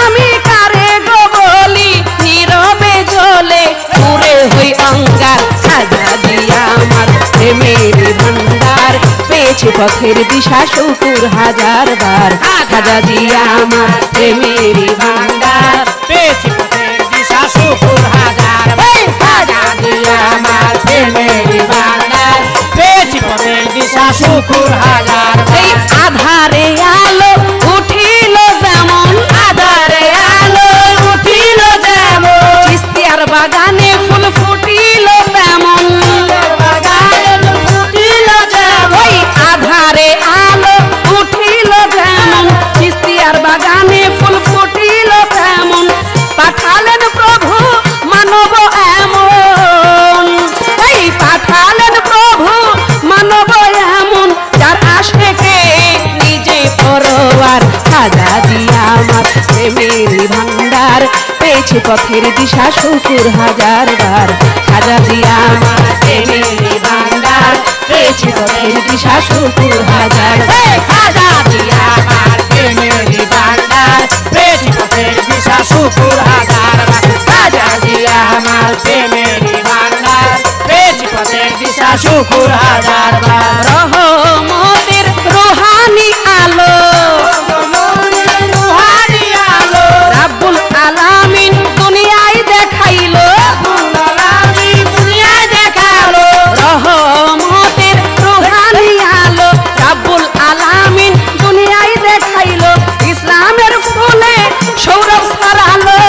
[SPEAKER 1] আমি কারে গো বলি, নীরবে জ্বলে পুরে হই অঙ্গার। খাজা জিয়া আমার প্রেমের ভান্ডার, পেয়েছি পথের দিশা শুকুর হাজার বার। খাজা জিয়া আমার প্রেমের ভান্ডার,
[SPEAKER 2] পেয়েছি পথের দিশা শুকুর হাজার বার। খাজা জিয়া আমার প্রেমের ভান্ডার, পেয়েছি পথের দিশা শুকুর হাজার বার।
[SPEAKER 1] এই আধারে আলো উঠিল যেমন,
[SPEAKER 2] আধারে আলো উঠিল যেমন,
[SPEAKER 1] চিস্তিয়ার বাগানে ফুল ফুটিল তেমন।
[SPEAKER 2] বাগানে ফুটিল যেমন,
[SPEAKER 1] ওই আধারে আলো উঠিল যেমন, চিস্তিয়ার বাগানে ফুল ফুটিল তেমন। পাঠালেন প্রভু মানব এমন, এই পাঠালেন প্রভু মানব এমন, যার আশেকে নিজে পরোয়ার। খাজা জিয়া আমার প্রেমের ভান্ডার, পেয়েছি পথের দিশা শুকুর হাজার বার। খাজা জিয়া আমার প্রেমের ভান্ডার, পেয়েছি পথের দিশা শুকুর হাজার বার।
[SPEAKER 2] খাজা জিয়া আমার প্রেমের ভান্ডার, পেয়েছি পথের দিশা শুকুর হাজার বার। খাজা জিয়া আমার প্রেমের ভান্ডার, পেয়েছি পথের দিশা শুকুর হাজার বার।
[SPEAKER 1] রহমতের রুহানি আলো,
[SPEAKER 2] রুহানি আলো,
[SPEAKER 1] রাব্বুল আলামিন দুনিয়ায় দেখাইলো।
[SPEAKER 2] রানী দুনিয়ায় দেখালো,
[SPEAKER 1] রহমতের রুহানি আলো, রাব্বুল আলামিন দুনিয়ায় দেখাইলো। ইসলামের ফুলে সৌরভ ছড়ালো,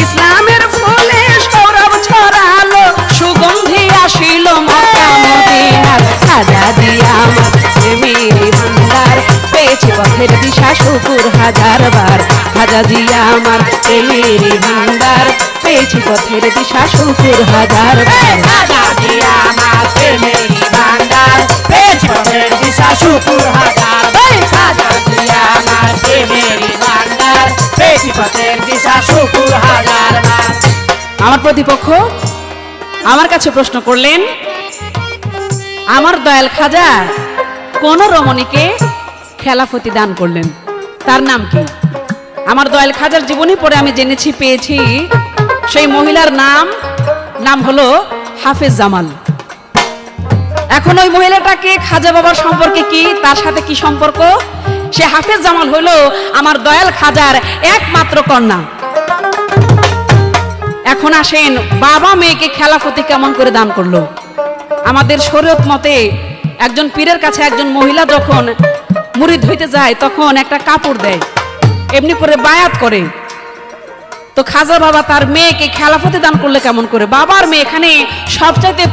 [SPEAKER 1] ইসলামের ফুলে সৌরভ ছড়ালো, সুগন্ধি আসিল মক্কা মদিনার। খাজা জিয়া আমার প্রেমের ভান্ডার, পেয়েছি পথের দিশা শুকুর হাজার বার। খাজা জিয়া আমার প্রেমের ভান্ডার, পেয়েছি পথের দিশা শুকুর হাজার বার।
[SPEAKER 2] খাজা জিয়া আমার প্রেমের ভান্ডার, পেয়েছি পথের দিশা শুকুর হাজার বার। খাজা জিয়া আমার প্রেমের ভান্ডার, পেয়েছি পথের দিশা শুকুর হাজার বার।
[SPEAKER 1] আমার প্রতিপক্ষ আমার কাছে প্রশ্ন করলেন, আমার দয়াল খাজা কোন রমণীকে খেলাফতি দান করলেন, তার নাম কি? আমার দয়াল খাজার জীবনী পড়ে আমি জেনেছি, পেয়েছি সেই মহিলার নাম হলো হাফেজ জামাল। এখন ওই মহিলাটাকে খাজা বাবার সম্পর্কে কি, তার সাথে কি সম্পর্ক? সে হাফেজ জামাল হলো আমার দয়াল খাজার একমাত্র কন্যা। এখন আসেন, বাবা মেয়েকে খেলাফতি কেমন করে দান করলো? আমাদের শরীয়ত মতে একজন পীরের কাছে একজন মহিলা যখন মুরিদ হইতে যায় তখন একটা কাপড় দেয়, এমনি করে বায়াত করে। তো খাজা বাবা তার মেয়েকে খেলাফতি দান করলে কেমন করে? বাবার মেয়ে, এখানে সবচাইতে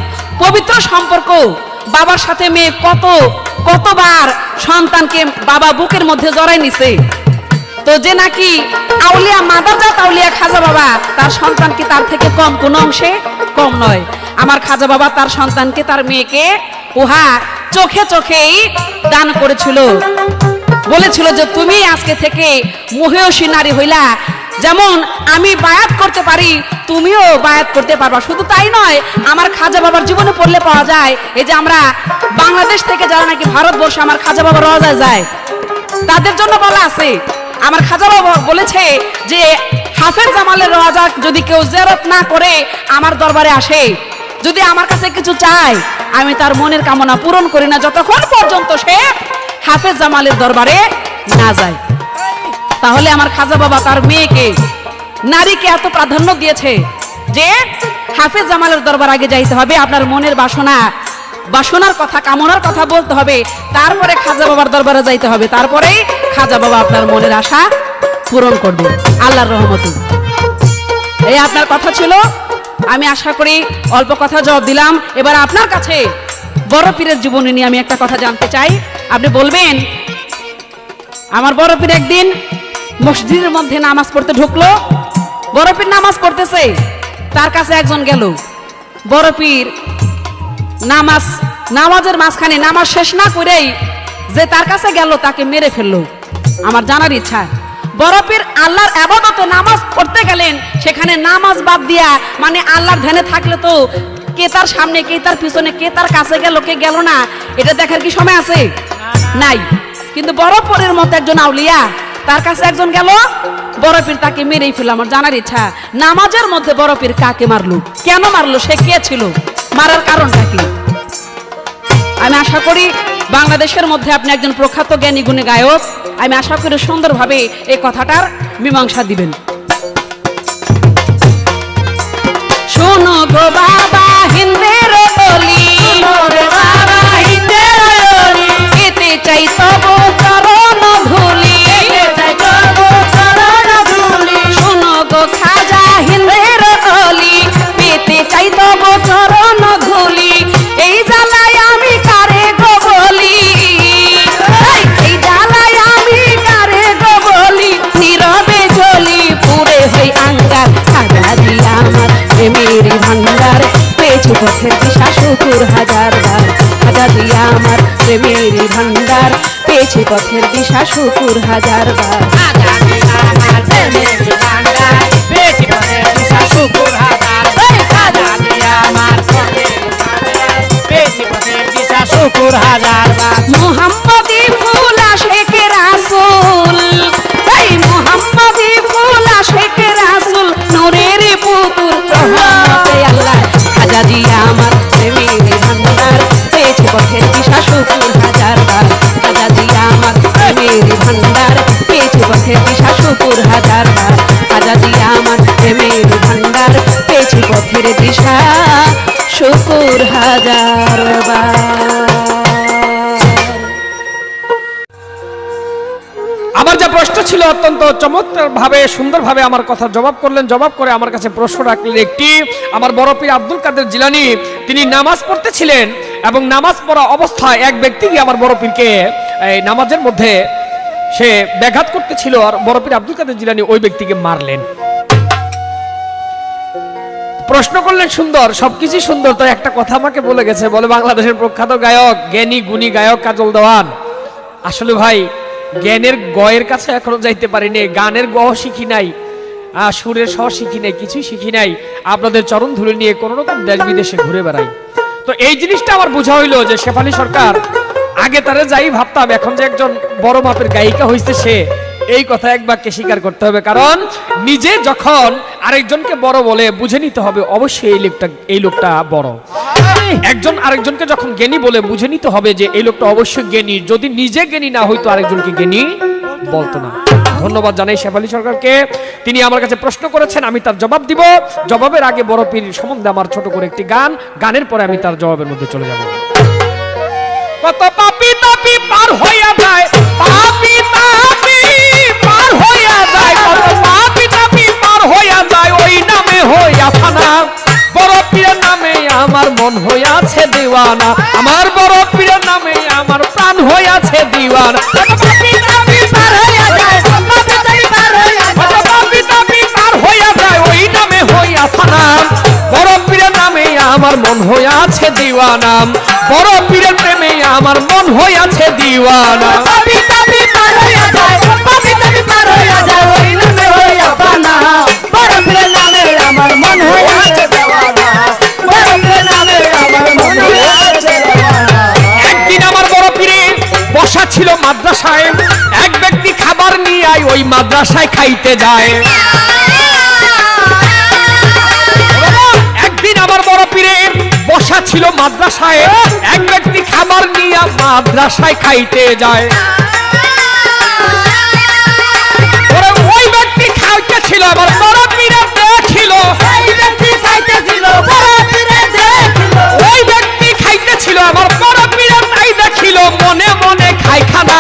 [SPEAKER 1] পবিত্র সম্পর্ক। বাবার সাথে মেয়ে কতবার সন্তানকে বাবা বুকের মধ্যে জড়াই নিছে। তো যে নাকি আউলিয়া মাদারজাত আউলিয়া খাজা বাবা, তার সন্তান কি তার থেকে কম? কোন অংশে কম নয়। আমার খাজা বাবা তার সন্তানকে, তার মেয়েকে উহা চোখে চোখেই দান করেছিল। বলেছিল যে তুমি আজকে থেকে মহিষী নারী হইলা, যেমন আমি বায়াত করতে পারি, তুমিও বায়াত করতে পারবা। শুধু তাই নয়, আমার খাজা বাবার জীবনে পড়লে পাওয়া যায়, এই যে আমরা বাংলাদেশ থেকে যারা নাকি ভারতবর্ষে আমার খাজা বাবার রওজায় যায়, তাদের জন্য বলা আছে, আমার খাজা বাবা বলেছে যে হাফেজ জামালের রওজা যদি কেউ জিয়ারত না করে আমার দরবারে আসে, যদি আমার কাছে কিছু চায়, আমি তার মনের কামনা পূরণ করি না যতক্ষণ পর্যন্ত সে হাফেজ জামালের দরবারে না যায়। তাহলে আমার খাজা বাবা তার মেয়েকে, নারীকে এত প্রাধান্য দিয়েছে যে হাফেজ জামালের দরবার আগে যাইতে হবে, আপনার মনের বাসনার কথা, কামনার কথা বলতে হবে, তারপরে খাজা বাবার দরবারে যাইতে হবে, তারপরেই খাজা বাবা আপনার মনের আশা পূরণ করবে আল্লাহর রহমতে। এই আপনার কথা ছিল, আমি আশা করি অল্প কথা জবাব দিলাম। এবার আপনার কাছে বড় পীরের জীবনী নিয়ে আমি একটা কথা জানতে চাই, আপনি বলবেন। আমার বড় পীর একদিন মসজিদের মধ্যে নামাজ পড়তে ঢুকলো, বড় পীর নামাজ পড়তেছে, তার কাছে একজন গেল, বড় পীর নামাজের মাঝখানে নামাজ শেষ না করেই যে তার কাছে গেল তাকে মেরে ফেললো। আমার জানার ইচ্ছা, বড় পীর আল্লাহর ইবাদতে নামাজ পড়তে গেলেন, সেখানে নামাজ বাদ দিয়া, মানে আল্লাহর ধ্যানে থাকলে তো কে তার সামনে, কে তার পিছনে, কে তার কাছে গেল, কে গেল না, এটা দেখার কি সময় আছে? নাই। কিন্তু বড় পীরের মতো একজন আউলিয়া, তার কাছে একজন গেল, বড় পীর তাকে মেরেই ফেলল। আমার জানার ইচ্ছা, নামাজের মধ্যে বড় পীর কাকে মারলো, কেন মারলো, সে কে ছিল, মারার কারণটা কি? আমি আশা করি বাংলাদেশের মধ্যে আপনি একজন প্রখ্যাত জ্ঞানী গুণী গায়ক, আমি আশা করি সুন্দরভাবে এই কথাটার মীমাংসা দিবেন। শোনো গো বাবা হিন্দের বলি, এতে চাই তব চরণ ধুলি, শোনো গো খাজা হিন্দের বলি, পেতে চাই তব চরণ ধুলি, এই জ্বালায় আমি কারে গো বলি, এই জ্বালায় আমি কারে গো বলি, নীরবে জ্বলি পুরে হই আঙ্গার, খাজা দিয়া আমার প্রেমের ভান্ডার, পেয়েছি পথের দিশা শুকুর হাজার বার, খাজা দিয়া আমার প্রেমের ভান্ডার, পেয়েছি পথের দিশা শুকুর হাজার বার,
[SPEAKER 2] খাজা দিয়া আমার প্রেমের ভান্ডার, পেয়েছি পথের দিশা শুকুর হাজার বার, খাজা দিয়া আমার প্রেমের ভান্ডার, পেয়েছি পথের দিশা শুকুর হাজার বার।
[SPEAKER 1] মোহাম্মদী ফুল আশেকে রাসূল, এই মোহাম্মদী ফুল আশেকে রাসূল, নূরের পুতুল রহমতে আল্লাহ, খাজা দিয়া আমার প্রেমের ভান্ডার, পেয়েছি পথের দিশা শুকুর হাজার বার, খাজা দিয়া আমার প্রেমের ভান্ডার, পেয়েছি পথের দিশা শুকুর হাজার বার, খাজা দিয়া আমার প্রেমের ভান্ডার, পেয়েছি পথের দিশা শুকুর হাজার বার।
[SPEAKER 3] আমার যা প্রশ্ন ছিল অত্যন্ত চমৎকার ভাবে, সুন্দরভাবে আমার কথা জবাব করলেন। জবাব করে আমার কাছে প্রশ্ন রাখলেন একটি, আমার বড় পীর আব্দুল কাদের জিলানী তিনি নামাজ পড়তেছিলেন এবং নামাজ পড়া অবস্থায় এক ব্যক্তি আমার বড় পীরকে এই নামাজের মধ্যে সে ব্যাঘাত করতেছিল, আর বড় পীর আব্দুল কাদের জিলানী ওই ব্যক্তিকে মারলেন। প্রশ্ন করলেন সুন্দর, সবকিছু সুন্দর, তো একটা কথা আমাকে বলে গেছে, বলে বাংলাদেশের প্রখ্যাত গায়ক, জ্ঞানী গুণী গায়ক কাজল দেওয়ান। আসলে ভাই জ্ঞানের গয়ের কাছে এখনো যাইতে পারিনি, গানের গ শিখি নাই, সুরের স শিখি নাই, কিছুই শিখি নাই, আপনাদের চরণ ধুলে নিয়ে কোন রকম দেশ বিদেশে ঘুরে বেড়াই। তো এই জিনিসটা আমার বোঝা হইলো যে শেফালী সরকার, আগে তারা যাই ভাবতাম, এখন যে একজন বড় মাপের গায়িকা হয়েছে সে, এই কথা এক বাক্যে স্বীকার করতে হবে। কারণ নিজে যখন আরেকজনকে বড় বলে বুঝে নিতে হবে অবশ্যই এই লোকটা বড়। একজন আরেকজনকে যখন জ্ঞানী বলে বুঝে নিতে হবে যে এই লোকটা অবশ্যই জ্ঞানী, যদি নিজে জ্ঞানী না হইতো আরেকজনকে জ্ঞানী বলতো না। ধন্যবাদ জানাই শেফালী সরকারকে, তিনি আমার কাছে প্রশ্ন করেছেন, আমি তার জবাব দিব। জবাবের আগে বড় পীর সম্বন্ধে আমার ছোট করে একটি গান, গানের পরে আমি তার জবাবের মধ্যে চলে যাব। কত পাপি তাপি পার হইয়া যায়, পাপি তাপি পার হইয়া যায়, কত পাপি তাপি পার হইয়া যায়, ওই নামে হইয়া ফানা, বড় পীরের নামে আমার মন হইয়াছে দিওয়ানা, আমার বড় পীরের নামে আমার প্রাণ হইয়াছে দিওয়ানা, পাপি তাপি পার হইয়া যায়, পাপি তাপি পার হইয়া যায়, পাপি তাপি পার হইয়া যায়, ওই নামে হইয়া ফানা, বড় পীরের নামে আমার মন হইয়াছে দিওয়ানা, বড় পীরের প্রেমে আমার মন হইয়াছে দিওয়ানা, পাপি তাপি পার হইয়া যায়, পাপি তাপি পার হইয়া যায়, ওই নামে হইয়া ফানা, মাদ্রাসায় খাইতে যায়। একদিন আমার বড় পীরে বসা ছিল মাদ্রাসায়, এক ব্যক্তি খাবার নিয়ে মাদ্রাসায় খাইতে যায়। ওই ব্যক্তি খাইতেছিল, আমার বড় পীরে দেখিল। ওই ব্যক্তি খাইতেছিল, আমার বড় পীরে তাই দেখিল। মনে মনে খাই খানা,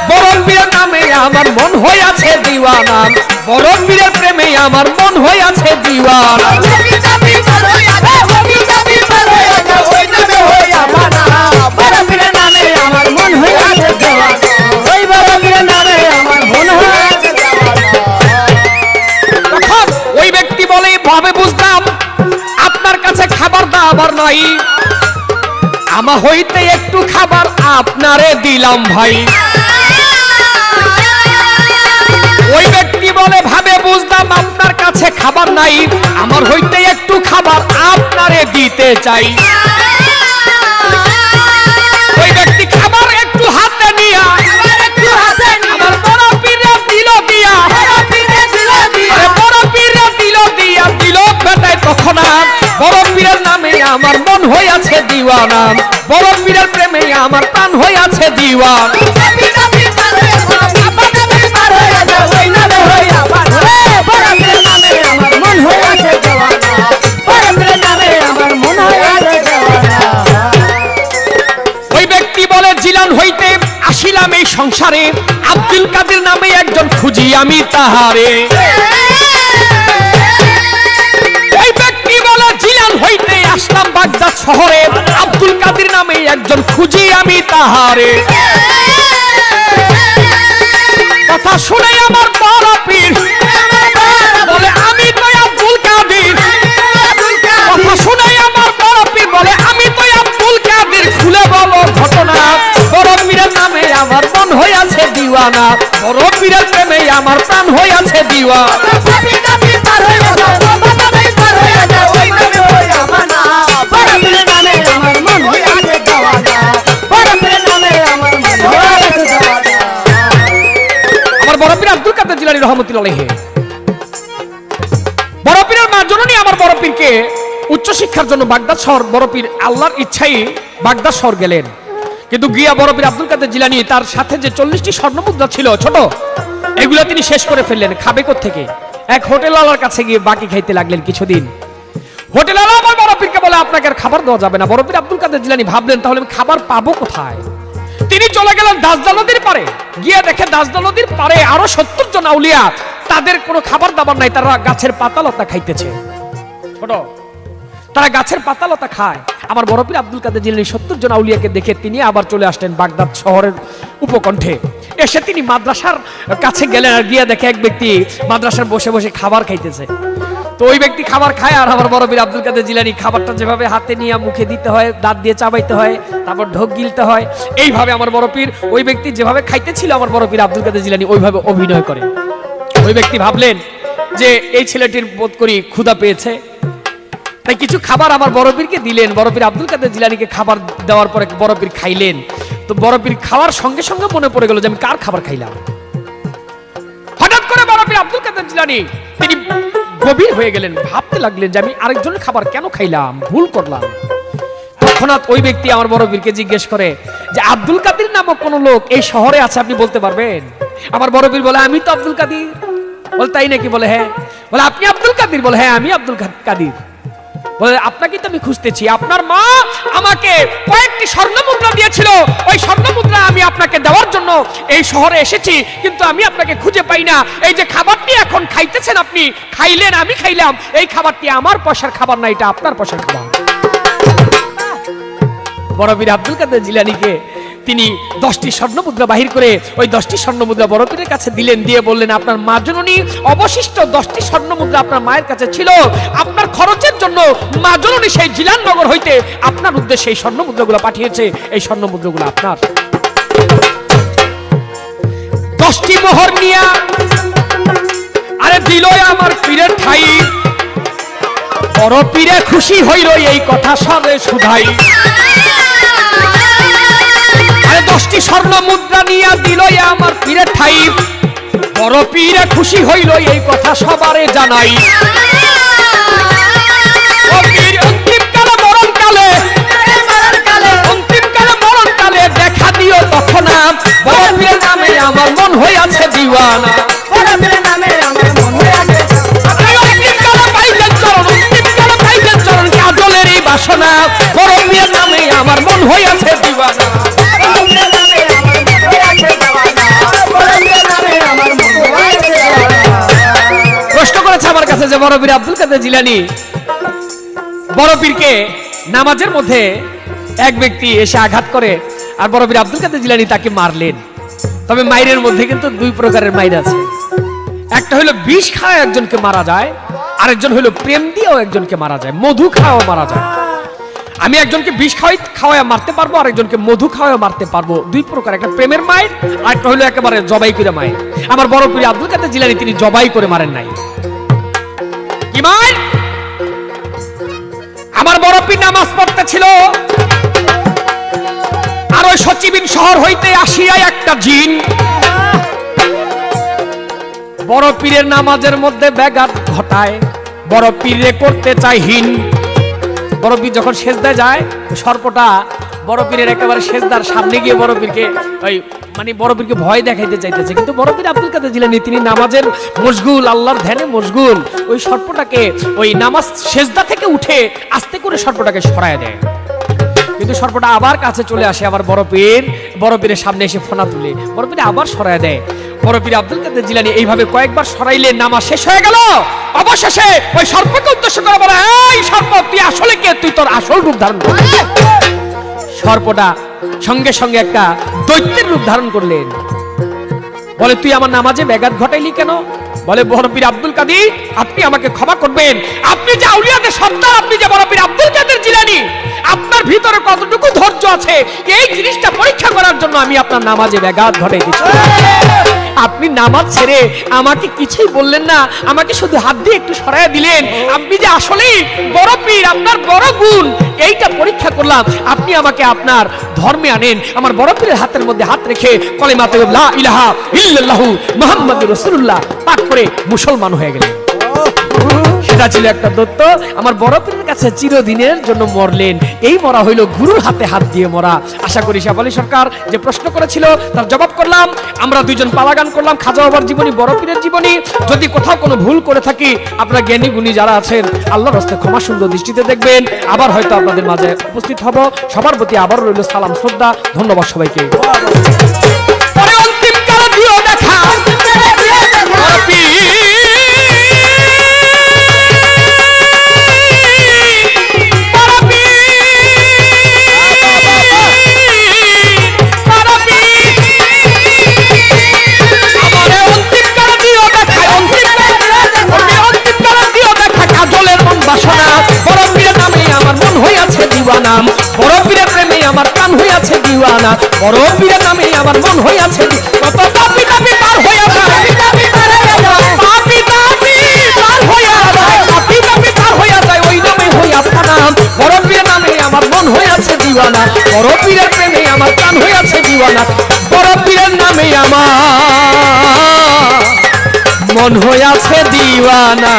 [SPEAKER 3] বড় পীরের নামে আমার মন হইয়াছে দিওয়ানা। বড় পীরের প্রেমে আমার মন হইয়াছে দিওয়ানা। ওই ব্যক্তি বলে, ভাবে বুঝলাম আপনার কাছে খাবার দাবার নাই, আমার হইতে একটু খাবার আপনারে দিলাম ভাই। ওই ব্যক্তি বলে, ভাবে বুঝলাম আপনার কাছে খাবার নাই, আমার হইতে একটু খাবার আপনারে দিতে চাই। ওই ব্যক্তি খাবার একটু হাতে নিয়া আমার বড় পীরে দিল দিয়া, বড় পীরে দিল দিয়া, দিল বেটায় তখন বড় পীরের নামে আমার মন হইয়াছে দিওয়ানা। বড় পীরের প্রেমে আমার প্রাণ হইয়াছে দিওয়ানা। ওই ব্যক্তি বলে, জিলান হইতে আসিলাম এই সংসারে, আব্দুল কাদের নামে একজন খুঁজি আমি তাহারে। ওই ব্যক্তি বলে, জিলান হইতে আসলাম বাগদাদ শহরে, আব্দুল কাদের নামে একজন খুঁজি আমি তাহারে। কথা শুনে আমার বড় পীর বলে, আমি তো আব্দুল কাদের। কথা শুনে আমার বড় পীর বলে, আমি তো আব্দুল কাদের। খুলে বলো ঘটনা, বড় পীরের নামে আমার মন হইয়াছে দিওয়ানা। বড় পীরের প্রেমে আমার প্রাণ হইয়াছে দিওয়ানা। আমার বড় পীর আব্দুল কাদের জিলানী রহমতুল্লাহ আলাইহি, বড় পীরের মা জননী আমার বড় পীরকে উচ্চ শিক্ষার জন্য বাগদাদ শহর, বড় পীর আল্লাহর ইচ্ছাই বাগদাদ শহর গেলেন। কিন্তু গিয়া বড় পীর আব্দুল কাদের জিলানী তার সাথে যে 40টি স্বর্ণমুদ্রা ছিল ছোট, এগুলো তিনি শেষ করে ফেললেন। খাবে কোত্থেকে? এক হোটেলওয়ালার কাছে গিয়ে বাকি খাইতে লাগলেন কিছুদিন। হোটেলওয়ালা আমার বড় পীরকে বলে, আপনাকে আর খাবার দেওয়া যাবে না। বড় পীর আব্দুল কাদের জিলানী ভাবলেন, তাহলে আমি খাবার পাবো কোথায়? তিনি চলে গেলেন দাজদা নদীর পারে। গিয়ে দেখে দাজদা নদীর পারে আরো 70 জন আউলিয়া, তাদের কোনো খাবার দাবার নাই, তারা গাছের পাতা লতা খাইতেছে। ছোট, তারা গাছের পাতা লতা খায়। আমার বড় পীর আব্দুল কাদের জিলানী 70 জন আউলিয়াকে দেখে তিনি আবার চলে আসলেন বাগদাদ শহরের উপকণ্ঠে। এসে তিনি মাদ্রাসার কাছে গেলেন, আর গিয়ে দেখে এক ব্যক্তি মাদ্রাসার বসে বসে খাবার খাইতেছে। তো ওই ব্যক্তি খাবার খায়, আর আমার বড় পীর আব্দুল কাদের জিলানী খাবারটা যেভাবে হাতে নিয়ে মুখে দিতে হয়, দাঁত দিয়ে চাবাইতে হয়, তারপর ঢোক গিলতে হয়, এইভাবে আমার বড় পীর ওই ব্যক্তি যেভাবে খাইতেছিল, আমার বড় পীর আব্দুল কাদের জিলানী ওইভাবে অভিনয় করে। ওই ব্যক্তি ভাবলেন যে এই ছেলেটির বোধ করি ক্ষুধা পেয়েছে, তাই কিছু খাবার আমার বড় পীরকে দিলেন। বড় পীর আব্দুল কাদের জিলানীকে খাবার দেওয়ার পরে বড় পীর খাইলেন। তো বড় পীর খাওয়ার সঙ্গে সঙ্গে মনে পড়ে গেল যে আমি কার খাবার খাইলাম। হঠাৎ করে বড় পীর আব্দুল কাদের জিলানী তিনি গভীর হয়ে গেলেন, ভাবতে লাগলেন যে আমি আরেকজনের খাবার কেন খাইলাম, ভুল করলাম। তৎক্ষণাৎ ওই ব্যক্তি আমার বড় পীরকে জিজ্ঞেস করে যে, আব্দুল কাদের নামক কোন লোক এই শহরে আছে, আপনি বলতে পারবেন? আমার বড় পীর বলে, আমি তো আব্দুল কাদের। বলে, তাই নাকি? বলে, হ্যাঁ। বলে, আপনি আব্দুল কাদের? বলে, হ্যাঁ, আমি আব্দুল কাদের। বলে, আপনাকে তো আমি খুঁজতেছি, আপনার মা আমাকে কয়েকটি স্বর্ণমুদ্রা দিয়েছিল, ওই স্বর্ণমুদ্রা আমি আপনাকে দেওয়ার জন্য এই শহরে এসেছি, কিন্তু আমি আপনাকে খুঁজে পাই না। এই যে খাবারটি এখন খাইতেছেন, আপনি খাইলেন, আমি খাইলাম, এই খাবারটি আমার পয়সার খাবার না, এটা আপনার পয়সার খাবার। বড় পীর আব্দুল কাদের জিলানীকে তিনি 10টি স্বর্ণমুদ্রা বাহির করে ওই 10টি স্বর্ণমুদ্রা বড় পীরের কাছে দিলেন। দিয়ে বললেন, আপনার মা জননী অবশিষ্ট 10টি স্বর্ণমুদ্রা আপনার মায়ের কাছে ছিল, আপনার খরচের জন্য মা জননী সেই জিলাননগর হইতে আপনার উদ্দেশ্যে এই স্বর্ণমুদ্রাগুলো পাঠিয়েছে, এই স্বর্ণমুদ্রাগুলো আপনার। 10টি মোহর নিয়া আরে দিল আমার পীরের ঠাই। বড় পীরে খুশি হইল এই কথা শুনে শুধাই। 10টি স্বর্ণ মুদ্রা নিয়া দিল আমার পীরের ঠাই। বড় পীরে খুশি হইল এই কথা সবারে জানাই। ও পীর অন্তিমকালে মরণকালে দেখা দিও তখন বড় পীরের নামে আমার মন হইয়াছে দিওয়ানা।
[SPEAKER 2] বড় পীরের নামে আমার মন হইয়াছে
[SPEAKER 3] অন্তিমকালে পাইলেন চরণ কাজলের এই বাসনা। বড় পীরের নামে আমার মন হইয়াছে দিওয়ানা। প্রশ্ন করেছে আমার কাছে যে বড় পীর আব্দুল কাদের জিলানী, বড় পীরকে নামাজের মধ্যে এক ব্যক্তি এসে আঘাত করে আর বড় পীর আব্দুল কাদের জিলানী তাকে মারলেন। তবে মাইরের মধ্যে কিন্তু দুই প্রকারের মাইর আছে। একটা হলো বিষ খাওয়া একজনকে মারা যায়, আরেকজন হলো প্রেম দিয়েও একজনকে মারা যায়, মধু খাওয়াও মারা যায়। আমি একজনকে বিষ খাওয়ায় মারতে পারবো, আরেকজনকে মধু খাওয়ায় মারতে পারবো। দুই প্রকার, একটা প্রেমের মায়ের আর একটা হলো একেবারে জবাই করে মায়ের। আমার বড় পীর আব্দুল কাদের জিলানী তিনি জবাই করে মারেন নাই। কি মায়ের? আমার বড় পীর নামাজ পড়তে ছিল, আর ওই সচিবিন শহর হইতে আসিয়া একটা জিন বড় পীরের নামাজের মধ্যে ব্যাঘাত ঘটায়, বড় পীরে করতে চায় হীন। বড় পীর যখন সেজদায় যায়, সর্পটা বড় পীরের একেবারে সেজদার সামনে গিয়ে বড় পীরকে ওই মানে বড় পীরকে ভয় দেখাইতে চাইতেছে, কিন্তু বড় পীর আব্দুল কাদের জিলানী তিনি নামাজের মশগুল, আল্লাহর ধ্যানে মশগুল। ওই সর্পটাকে ওই নামাজ সেজদা থেকে উঠে আস্তে করে সর্পটাকে সরায় দেয়, কিন্তু সর্পটা আবার কাছে চলে আসে। আবার বড় পীরের সামনে এসে ফোনা তুলে বড় পীর আবার সরায় দেয়। বড় পীর আব্দুল কাদের জিলানী এইভাবে কয়েকবার সরাইলে নামাজ শেষ হয়ে গেল। অবশেষে ওই সর্পকে উদ্দেশ্য করে বলে, এই সর্প তুই আসলে কে? তুই তোর আসল রূপ ধারণ কর। সর্পটা সঙ্গে সঙ্গে একটা দৈত্যের রূপ ধারণ করলেন। বলে, তুই আমার নামাজে ব্যাঘাত ঘটাইলি কেন? বলে, বড় পীর আব্দুল কাদের, আপনি আমাকে ক্ষমা করবেন। আপনি যে আউলিয়াদের সর্দার, আপনি যে বড় পীর আব্দুল কাদের জিলানী, আপনার ভিতরে কতটুকু ধৈর্য আছে এই জিনিসটা পরীক্ষা করার জন্য আমি আপনার নামাজে ব্যাঘাত ঘটাই দিচ্ছি। আপনি নামাজ ছেড়ে আমাকে কিছুই বললেন না, আমাকে শুধু হাত দিয়ে একটু সরাইয়া দিলেন। আপনি যে আসলেই বড় পীর, আপনার বড় গুণ, এইটা পরীক্ষা করলাম। আপনি আমাকে আপনার ধর্মে আনেন। আমার বড় পীরের হাতের মধ্যে হাত রেখে কলেমা তৈয়ব লা ইলাহা ইল্লাল্লাহু মুহাম্মাদুর রাসূলুল্লাহ পাঠ করে মুসলমান হয়ে গেলেন। সেটা ছিল একটা দত্ত। আমার বড় পীরের কাছে চিরদিনের জন্য মরলেন। এই মরা হইল গুরুর হাতে হাত দিয়ে মরা। আশা করি শাহ আলী সরকার যে প্রশ্ন করেছিল তার জবাব করলাম। আমরা দুইজন পালাগান করলাম, খাজা বাবার জীবনী, বড় পীরের জীবনী। যদি কোথাও কোনো ভুল করে থাকি, আপনারা জ্ঞানী গুণী যারা আছেন আল্লাহর রাস্তে ক্ষমা সুন্দর দৃষ্টিতে দেখবেন। আবার হয়তো আপনাদের মাঝে উপস্থিত হব। সবার প্রতি আবার রইল সালাম, শ্রদ্ধা, ধন্যবাদ সবাইকে। পরে অন্তিম কালে দিও দেখা বড় পীর দিওয়ানা। বড় পীরের প্রেমে আমার প্রাণ হইয়াছে দিওয়ানা। বড় পীরের নামে আমার মন হইয়াছে। কত পাপী পাপী পার হইয়া যায়, পাপী পাপী পার হইয়া যায়, পাপী পাপী পার হইয়া যায়, ওই নামে হইয়া প্রণাম। বড় পীরের নামে আমার মন হইয়াছে দিওয়ানা। বড় পীরের প্রেমে আমার প্রাণ হইয়াছে দিওয়ানা। বড় পীরের নামে আমার মন হইয়াছে দিওয়ানা।